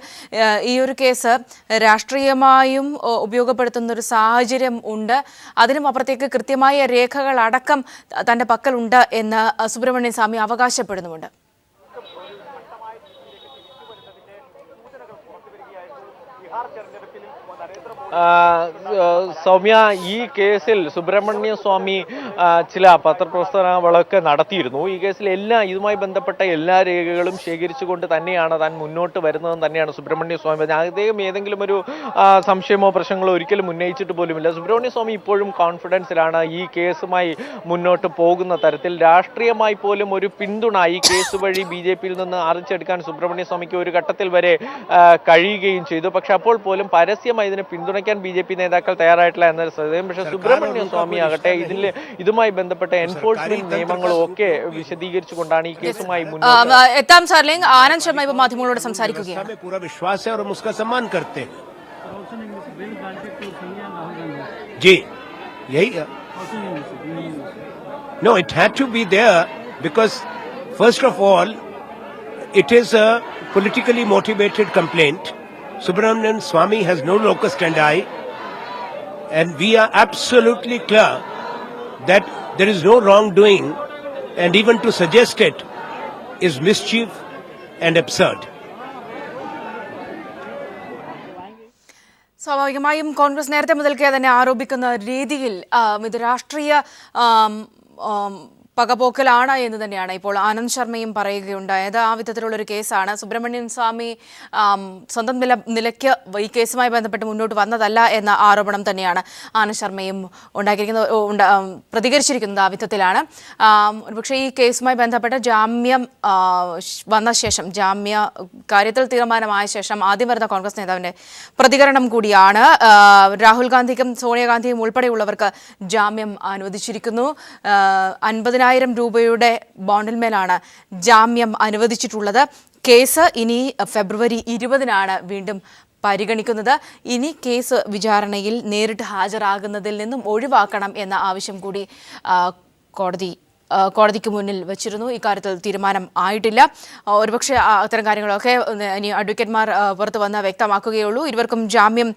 ഈ ഒരു കേസ് രാഷ്ട്രീയമായും ഉപയോഗപ്പെടുത്തുന്ന ഒരു സാഹചര്യം ഉണ്ട്. അതിനും അപ്പുറത്തേക്ക് കൃത്യമായ രേഖകൾ അടക്കം തന്റെ പക്കലുണ്ട് എന്ന് സുബ്രഹ്മണ്യ സ്വാമി അവകാശപ്പെടുന്നുമുണ്ട്. സൗമ്യ, ഈ കേസിൽ സുബ്രഹ്മണ്യ സ്വാമി ചില പത്രപ്രവർത്തനങ്ങളൊക്കെ നടത്തിയിരുന്നു. ഈ കേസിൽ ഇതുമായി ബന്ധപ്പെട്ട എല്ലാ രേഖകളും ശേഖരിച്ചുകൊണ്ട് തന്നെയാണ് താൻ മുന്നോട്ട് വരുന്നതെന്ന് തന്നെയാണ് സുബ്രഹ്മണ്യ സ്വാമി പറഞ്ഞത്. അദ്ദേഹം ഏതെങ്കിലും ഒരു സംശയമോ പ്രശ്നങ്ങളോ ഒരിക്കലും ഉന്നയിച്ചിട്ട് പോലുമില്ല. സുബ്രഹ്മണ്യ സ്വാമി ഇപ്പോഴും കോൺഫിഡൻസിലാണ് ഈ കേസുമായി മുന്നോട്ട് പോകുന്ന തരത്തിൽ. രാഷ്ട്രീയമായി പോലും ഒരു പിന്തുണ ഈ കേസ് വഴി BJP-യിൽ നിന്ന് ആർജിച്ചെടുക്കാൻ സുബ്രഹ്മണ്യ സ്വാമിക്ക് ഒരു ഘട്ടത്തിൽ വരെ കഴിയുകയും ചെയ്തു. പക്ഷെ അപ്പോൾ പോലും പരസ്യമായി ഇതിനെ പിന്തുണയ്ക്കാൻ BJP നേതാക്കൾ തയ്യാറായിട്ടില്ല എന്നൊരു ശ്രദ്ധയും. പക്ഷേ സുബ്രഹ്മണ്യ സ്വാമി ആകട്ടെ ഇതുമായി ബന്ധപ്പെട്ട എൻഫോഴ്സ്മെന്റ് നിയമങ്ങളും ഒക്കെ വിശദീകരിച്ചുകൊണ്ടാണ് ഈ കേസുമായി എത്താം. സാർലിംഗ്, ആനന്ദ് ശർമ്മ ഇപ്പോൾ മാധ്യമങ്ങളോട് സംസാരിക്കുകയാണ്. पूरा विश्वास है और हम उसका सम्मान करते हैं. जी, यही है. No, it had to be there because first of all it is a politically motivated complaint. Subramanian Swamy has no locus standi, and we are absolutely clear that there is no wrongdoing, and even to suggest it is mischief and absurd. സ്വാഭാവികമായും കോൺഗ്രസ് നേരത്തെ മുതൽക്കേ തന്നെ ആരോപിക്കുന്ന രീതിയിൽ ഇത് രാഷ്ട്രീയ പകപോക്കലാണ് എന്ന് തന്നെയാണ് ഇപ്പോൾ ആനന്ദ് ശർമ്മയും പറയുകയുണ്ടായത്. ആ വിധത്തിലുള്ളൊരു കേസാണ്. സുബ്രഹ്മണ്യൻ സ്വാമി സ്വന്തം നിലയ്ക്ക് ഈ കേസുമായി ബന്ധപ്പെട്ട് മുന്നോട്ട് വന്നതല്ല എന്ന ആരോപണം തന്നെയാണ് ആനന്ദ് ശർമ്മയും പ്രതികരിച്ചിരിക്കുന്നത്. ആ വിധത്തിലാണ്. പക്ഷേ ഈ കേസുമായി ബന്ധപ്പെട്ട് ജാമ്യം വന്ന ശേഷം, ജാമ്യ കാര്യത്തിൽ തീരുമാനമായ ശേഷം ആദ്യം വരുന്ന കോൺഗ്രസ് നേതാവിൻ്റെ പ്രതികരണം കൂടിയാണ്. രാഹുൽ ഗാന്ധിക്കും സോണിയാഗാന്ധിയും ഉൾപ്പെടെയുള്ളവർക്ക് ജാമ്യം അനുവദിച്ചിരിക്കുന്നു. 50,000 രൂപയുടെ ബോണ്ടിന്മേലാണ് ജാമ്യം അനുവദിച്ചിട്ടുള്ളത്. കേസ് ഇനി ഫെബ്രുവരി 20 വീണ്ടും പരിഗണിക്കുന്നത്. ഇനി കേസ് വിചാരണയിൽ നേരിട്ട് ഹാജരാകുന്നതിൽ നിന്നും ഒഴിവാക്കണം എന്ന ആവശ്യം കൂടി കോടതി കോടതിക്ക് മുന്നിൽ വെച്ചിരുന്നു. ഇക്കാര്യത്തിൽ തീരുമാനം ആയിട്ടില്ല. ഒരുപക്ഷെ അത്തരം കാര്യങ്ങളൊക്കെ ഇനി അഡ്വക്കേറ്റ്മാർ പുറത്തു വന്ന് വ്യക്തമാക്കുകയുള്ളൂ. ഇരുവർക്കും ജാമ്യം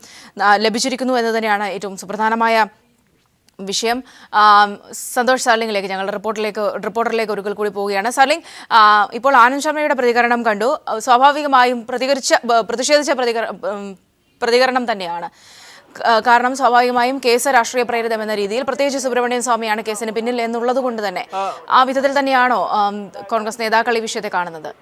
ലഭിച്ചിരിക്കുന്നു എന്ന് തന്നെയാണ് ഏറ്റവും സുപ്രധാനമായ വിഷയം. സന്തോഷ് സാർലിംഗിലേക്ക് ഞങ്ങൾ റിപ്പോർട്ടറിലേക്ക് ഒരിക്കൽ കൂടി പോവുകയാണ്. സാർലിംഗ്, ഇപ്പോൾ ആനന്ദ് ശർമ്മയുടെ പ്രതികരണം കണ്ടു. സ്വാഭാവികമായും പ്രതിഷേധിച്ച പ്രതികരണം തന്നെയാണ്. കാരണം സ്വാഭാവികമായും കേസ് രാഷ്ട്രീയ പ്രേരിതമെന്ന രീതിയിൽ, പ്രത്യേകിച്ച് സുബ്രഹ്മണ്യൻ സ്വാമിയാണ് കേസിന് പിന്നിൽ എന്നുള്ളത് കൊണ്ട് തന്നെ ആ വിധത്തിൽ തന്നെയാണോ കോൺഗ്രസ് നേതാക്കൾ ഈ വിഷയത്തെ കാണുന്നത്?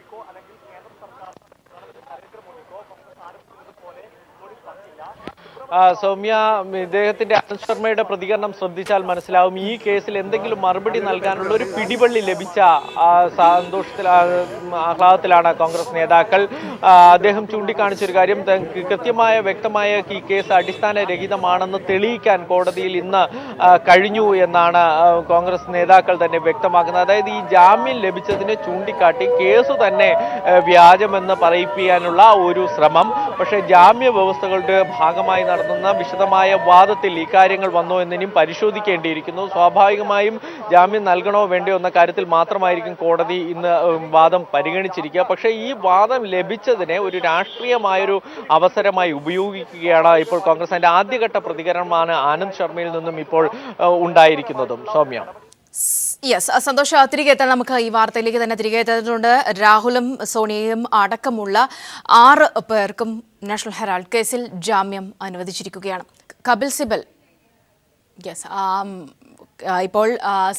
സൗമ്യ, ഇദ്ദേഹത്തിന്റെ ആനന്ദ് ശർമ്മയുടെ പ്രതികരണം ശ്രദ്ധിച്ചാൽ മനസ്സിലാവും ഈ കേസിൽ എന്തെങ്കിലും മറുപടി നൽകാനുള്ള ഒരു പിടിവള്ളി ലഭിച്ച ആഹ്ലാദത്തിലാണ് കോൺഗ്രസ് നേതാക്കൾ. അദ്ദേഹം ചൂണ്ടിക്കാണിച്ചൊരു കാര്യം, കൃത്യമായ വ്യക്തമായ ഈ കേസ് അടിസ്ഥാനരഹിതമാണെന്ന് തെളിയിക്കാൻ കോടതിയിൽ ഇന്ന് കഴിഞ്ഞു എന്നാണ് കോൺഗ്രസ് നേതാക്കൾ തന്നെ വ്യക്തമാക്കുന്നത്. അതായത് ഈ ജാമ്യം ലഭിച്ചതിനെ ചൂണ്ടിക്കാട്ടി കേസ് തന്നെ വ്യാജമെന്ന് പറയിപ്പിക്കാനുള്ള ഒരു ശ്രമം. പക്ഷേ ജാമ്യ വ്യവസ്ഥകളുടെ ഭാഗമായി നടത്തുന്ന വിശദമായ വാദത്തിൽ ഇക്കാര്യങ്ങൾ വന്നോ എന്നിനും പരിശോധിക്കേണ്ടിയിരിക്കുന്നു. സ്വാഭാവികമായും ജാമ്യം നൽകണോ വേണ്ടയോ എന്ന കാര്യത്തിൽ മാത്രമായിരിക്കും കോടതി ഇന്ന് വാദം പരിഗണിച്ചിരിക്കുക. പക്ഷേ ഈ വാദം ലഭിച്ചതിനെ ഒരു രാഷ്ട്രീയമായൊരു അവസരമായി ഉപയോഗിക്കുകയാണ് ഇപ്പോൾ കോൺഗ്രസ്. അതിന്റെ ആദ്യഘട്ട പ്രതികരണമാണ് ആനന്ദ് ശർമ്മയിൽ നിന്നും ഇപ്പോൾ ഉണ്ടായിരിക്കുന്നതും. സൗമ്യ. യെസ്, സന്തോഷ്, തിരികെ എത്താൻ നമുക്ക് ഈ വാർത്തയിലേക്ക് തന്നെ തിരികെ എത്തുന്നുണ്ട്. രാഹുലും സോണിയയും അടക്കമുള്ള 6 പേർക്കും നാഷണൽ ഹെറാൾഡ് കേസിൽ ജാമ്യം അനുവദിച്ചിരിക്കുകയാണ്. കപിൽ സിബൽ, യെസ്, ഇപ്പോൾ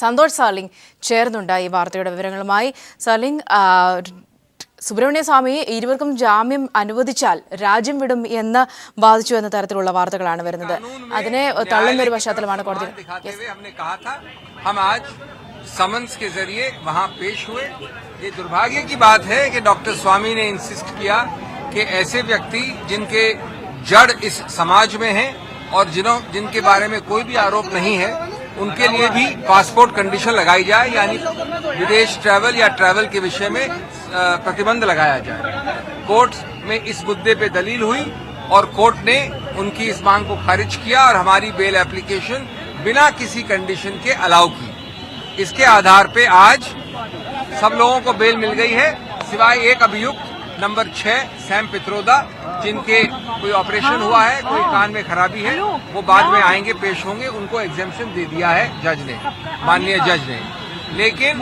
സന്തോഷ് സാർലിംഗ് ചേർന്നുണ്ട് ഈ വാർത്തയുടെ വിവരങ്ങളുമായി. സാർലിംഗ്, സുബ്രഹ്മണ്യ സ്വാമി ഇരുവർക്കും ജാമ്യം അനുവദിച്ചാൽ രാജ്യം വിടും എന്ന് വാദിച്ചു എന്ന തരത്തിലുള്ള വാർത്തകളാണ് വരുന്നത്. അതിനെ തള്ളുന്ന ഒരു പശ്ചാത്തലമാണ് കോടതി. हम आज समन्स के जरिए वहां पेश हुए। ये दुर्भाग्य की बात है कि डॉक्टर स्वामी ने इंसिस्ट किया कि ऐसे व्यक्ति जिनके जड़ इस समाज में हैं और जिनके बारे में कोई भी आरोप नहीं है, उनके लिए भी पासपोर्ट कंडीशन लगाई जाए, यानी विदेश ट्रैवल या ट्रैवल के विषय में प्रतिबंध लगाया जाए। कोर्ट में इस मुद्दे पे दलील हुई और कोर्ट ने उनकी इस मांग को खारिज किया और हमारी बेल एप्लीकेशन बिना किसी कंडीशन के अलाउ की। इसके आधार पे आज सब लोगों को बेल मिल गई है, सिवाय एक अभियुक्त नंबर 6 सैम पित्रोदा, जिनके कोई ऑपरेशन हुआ है, कोई कान में खराबी है, वो बाद में आएंगे, पेश होंगे। उनको एग्जेम्पशन दे दिया है जज ने, माननीय जज ने। लेकिन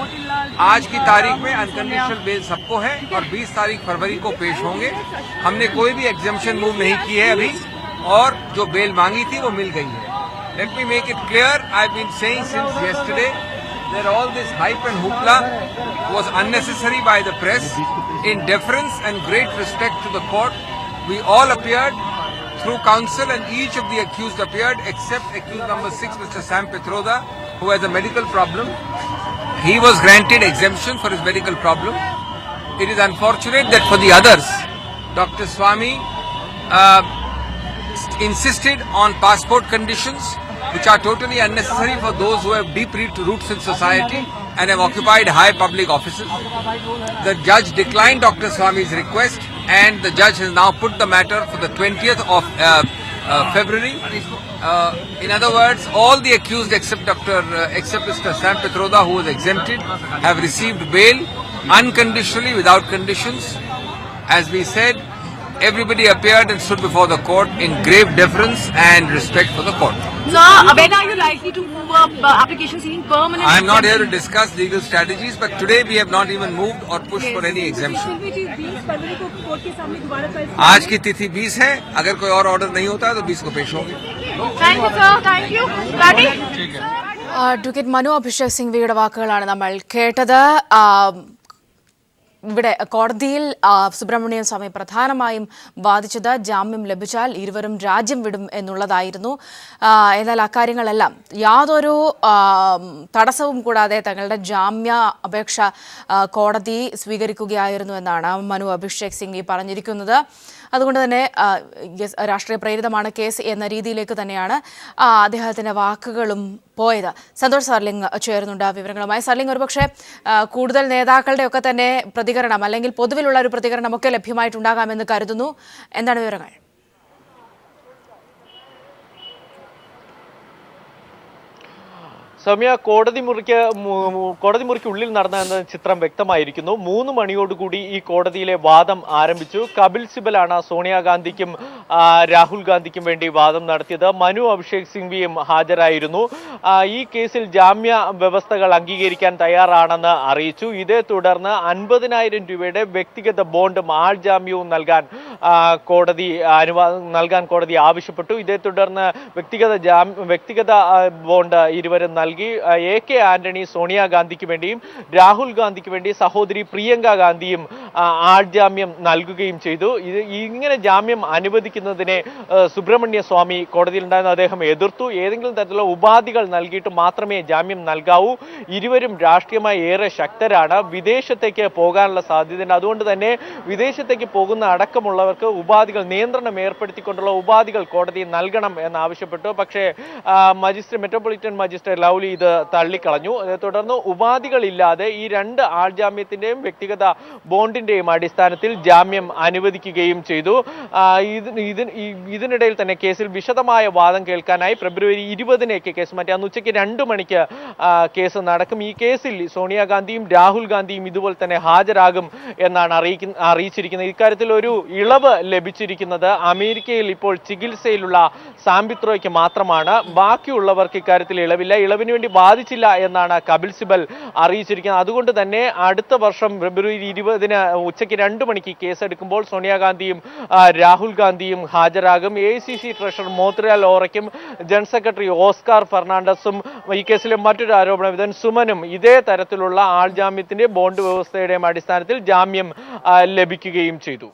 आज की तारीख में अनकंडीशनल बेल सबको है और 20 तारीख फरवरी को पेश होंगे। हमने कोई भी एग्जेम्पशन मूव नहीं की है अभी, और जो बेल मांगी थी वो मिल गई है। Let me make it clear, I've been saying since yesterday that all this hype and hoopla was unnecessary by the press. In deference and great respect to the court, we all appeared through counsel and each of the accused appeared except accused number 6, Mr. Sam Pitroda, who has a medical problem. He was granted exemption for his medical problem. It is unfortunate that for the others, Dr. Swami insisted on passport conditions which are totally unnecessary for those who have deep roots in society and have occupied high public offices. The judge declined Dr. Swami's request and the judge has now put the matter for the 20th of February. In other words, all the accused except Mr. Sam Pitroda, who was exempted, have received bail unconditionally without conditions. As we said, everybody appeared and stood before the court in grave deference and respect for the court. Sir, when are you likely to move up application seeking permanent? I am not here to discuss legal strategies, but today we have not even moved or pushed for any exemption. आज की तिथि 20 है, अगर कोई और order नहीं होता तो 20 को पेश होंगे। Thank you, sir. Thank you. Daddy? Advocate Manu Abhishek സിംഗ്വിയുടെ വാക്കുകളാണ് നമ്മൾ കേട്ടത്. ഇവിടെ കോടതിയിൽ സുബ്രഹ്മണ്യൻ സ്വാമി പ്രധാനമായും വാദിച്ചത് ജാമ്യം ലഭിച്ചാൽ ഇരുവരും രാജ്യം വിടും എന്നുള്ളതായിരുന്നു. എന്നാൽ അക്കാര്യങ്ങളെല്ലാം യാതൊരു തടസ്സവും കൂടാതെ തങ്ങളുടെ ജാമ്യ അപേക്ഷ കോടതി സ്വീകരിക്കുകയായിരുന്നു എന്നാണ് മനു അഭിഷേക് സിംഗ്വി പറഞ്ഞിരിക്കുന്നത്. അതുകൊണ്ട് തന്നെ രാഷ്ട്രീയ പ്രേരിതമാണ് കേസ് എന്ന രീതിയിലേക്ക് തന്നെയാണ് അദ്ദേഹത്തിൻ്റെ വാക്കുകളും പോയത്. സന്തോഷ് സാർലിംഗ് ചേരുന്നുണ്ട് വിവരങ്ങളുമായി. സാർലിംഗ്, ഒരുപക്ഷെ കൂടുതൽ നേതാക്കളുടെയൊക്കെ തന്നെ പ്രതികരണം അല്ലെങ്കിൽ പൊതുവിലുള്ള ഒരു പ്രതികരണമൊക്കെ ലഭ്യമായിട്ടുണ്ടാകാമെന്ന് കരുതുന്നു. എന്താണ് വിവരങ്ങൾ? സൗമ്യ, കോടതി മുറിക്കുള്ളിൽ നടന്ന ചിത്രം വ്യക്തമായിരിക്കുന്നു. 3 മണിയോടുകൂടി ഈ കോടതിയിലെ വാദം ആരംഭിച്ചു. കപിൽ സിബലാണ് സോണിയാഗാന്ധിക്കും രാഹുൽ ഗാന്ധിക്കും വേണ്ടി വാദം നടത്തിയത്. മനു അഭിഷേക് സിംഗ്വിയും ഹാജരായിരുന്നു. ഈ കേസിൽ ജാമ്യ വ്യവസ്ഥകൾ അംഗീകരിക്കാൻ തയ്യാറാണെന്ന് അറിയിച്ചു. ഇതേ തുടർന്ന് 50,000 രൂപയുടെ വ്യക്തിഗത ബോണ്ടും ആൾ ജാമ്യവും നൽകാൻ കോടതി ആവശ്യപ്പെട്ടു. ഇതേ തുടർന്ന് വ്യക്തിഗത ബോണ്ട് ഇരുവരും നൽകി. AK ആന്റണി സോണിയാഗാന്ധിക്ക് വേണ്ടിയും രാഹുൽ ഗാന്ധിക്ക് വേണ്ടി സഹോദരി പ്രിയങ്ക ഗാന്ധിയും ആൾജാമ്യം നൽകുകയും ചെയ്തു. ഇങ്ങനെ ജാമ്യം അനുവദിക്കുന്നതിനെ സുബ്രഹ്മണ്യ സ്വാമി കോടതിയിലുണ്ടായിരുന്ന അദ്ദേഹം എതിർത്തു. ഏതെങ്കിലും തരത്തിലുള്ള ഉപാധികൾ നൽകിയിട്ട് മാത്രമേ ജാമ്യം നൽകാവൂ. ഇരുവരും രാഷ്ട്രീയമായി ഏറെ ശക്തരാണ്. വിദേശത്തേക്ക് പോകാനുള്ള സാധ്യതയുണ്ട്. അതുകൊണ്ട് തന്നെ വിദേശത്തേക്ക് പോകുന്ന അടക്കമുള്ളവർക്ക് നിയന്ത്രണം ഏർപ്പെടുത്തിക്കൊണ്ടുള്ള ഉപാധികൾ കോടതി നൽകണം എന്നാവശ്യപ്പെട്ടു. പക്ഷേ മെട്രോപൊളിറ്റൻ മജിസ്ട്രേറ്റ് ലൗലി ഇത് തള്ളിക്കളഞ്ഞു. തുടർന്ന് ഉപാധികളില്ലാതെ ഈ 2 ആൾജാമ്യത്തിന്റെയും വ്യക്തിഗത ബോണ്ടിന്റെയും അടിസ്ഥാനത്തിൽ ജാമ്യം അനുവദിക്കുകയും ചെയ്തു. ഇതിനിടയിൽ തന്നെ കേസിൽ വിശദമായ വാദം കേൾക്കാനായി ഫെബ്രുവരി 20-ലേക്ക് കേസ് മാറ്റി. അന്ന് ഉച്ചയ്ക്ക് 2 മണിക്ക് കേസ് നടക്കും. ഈ കേസിൽ സോണിയാഗാന്ധിയും രാഹുൽ ഗാന്ധിയും ഇതുപോലെ തന്നെ ഹാജരാകും എന്നാണ് അറിയിച്ചിരിക്കുന്നത്. ഇക്കാര്യത്തിൽ ഒരു ഇളവ് ലഭിച്ചിരിക്കുന്നത് അമേരിക്കയിൽ ഇപ്പോൾ ചികിത്സയിലുള്ള സാംപിത്രോയ്ക്ക് മാത്രമാണ്. ബാക്കിയുള്ളവർക്ക് ഇക്കാര്യത്തിൽ ഇളവില്ല. ഇളവിന് വേണ്ടി ബാധിച്ചില്ല എന്നാണ് കപിൽ സിബൽ അറിയിച്ചിരിക്കുന്നത്. അതുകൊണ്ട് തന്നെ അടുത്ത വർഷം ഫെബ്രുവരി 20-ന് ഉച്ചയ്ക്ക് 2 മണിക്ക് കേസെടുക്കുമ്പോൾ സോണിയാഗാന്ധിയും രാഹുൽ ഗാന്ധിയും ഹാജരാകും. AICC ട്രഷറർ മോത്തിലാൽ വോറയ്ക്കും ജനറൽ സെക്രട്ടറി ഓസ്കാർ ഫെർണാണ്ടസും ഈ കേസിലെ മറ്റൊരു ആരോപണ വിധേയൻ സുമനും ഇതേ തരത്തിലുള്ള ആൾജാമ്യത്തിന്റെ ബോണ്ട് വ്യവസ്ഥയുടെയും അടിസ്ഥാനത്തിൽ ജാമ്യം ലഭിക്കുകയും ചെയ്തു.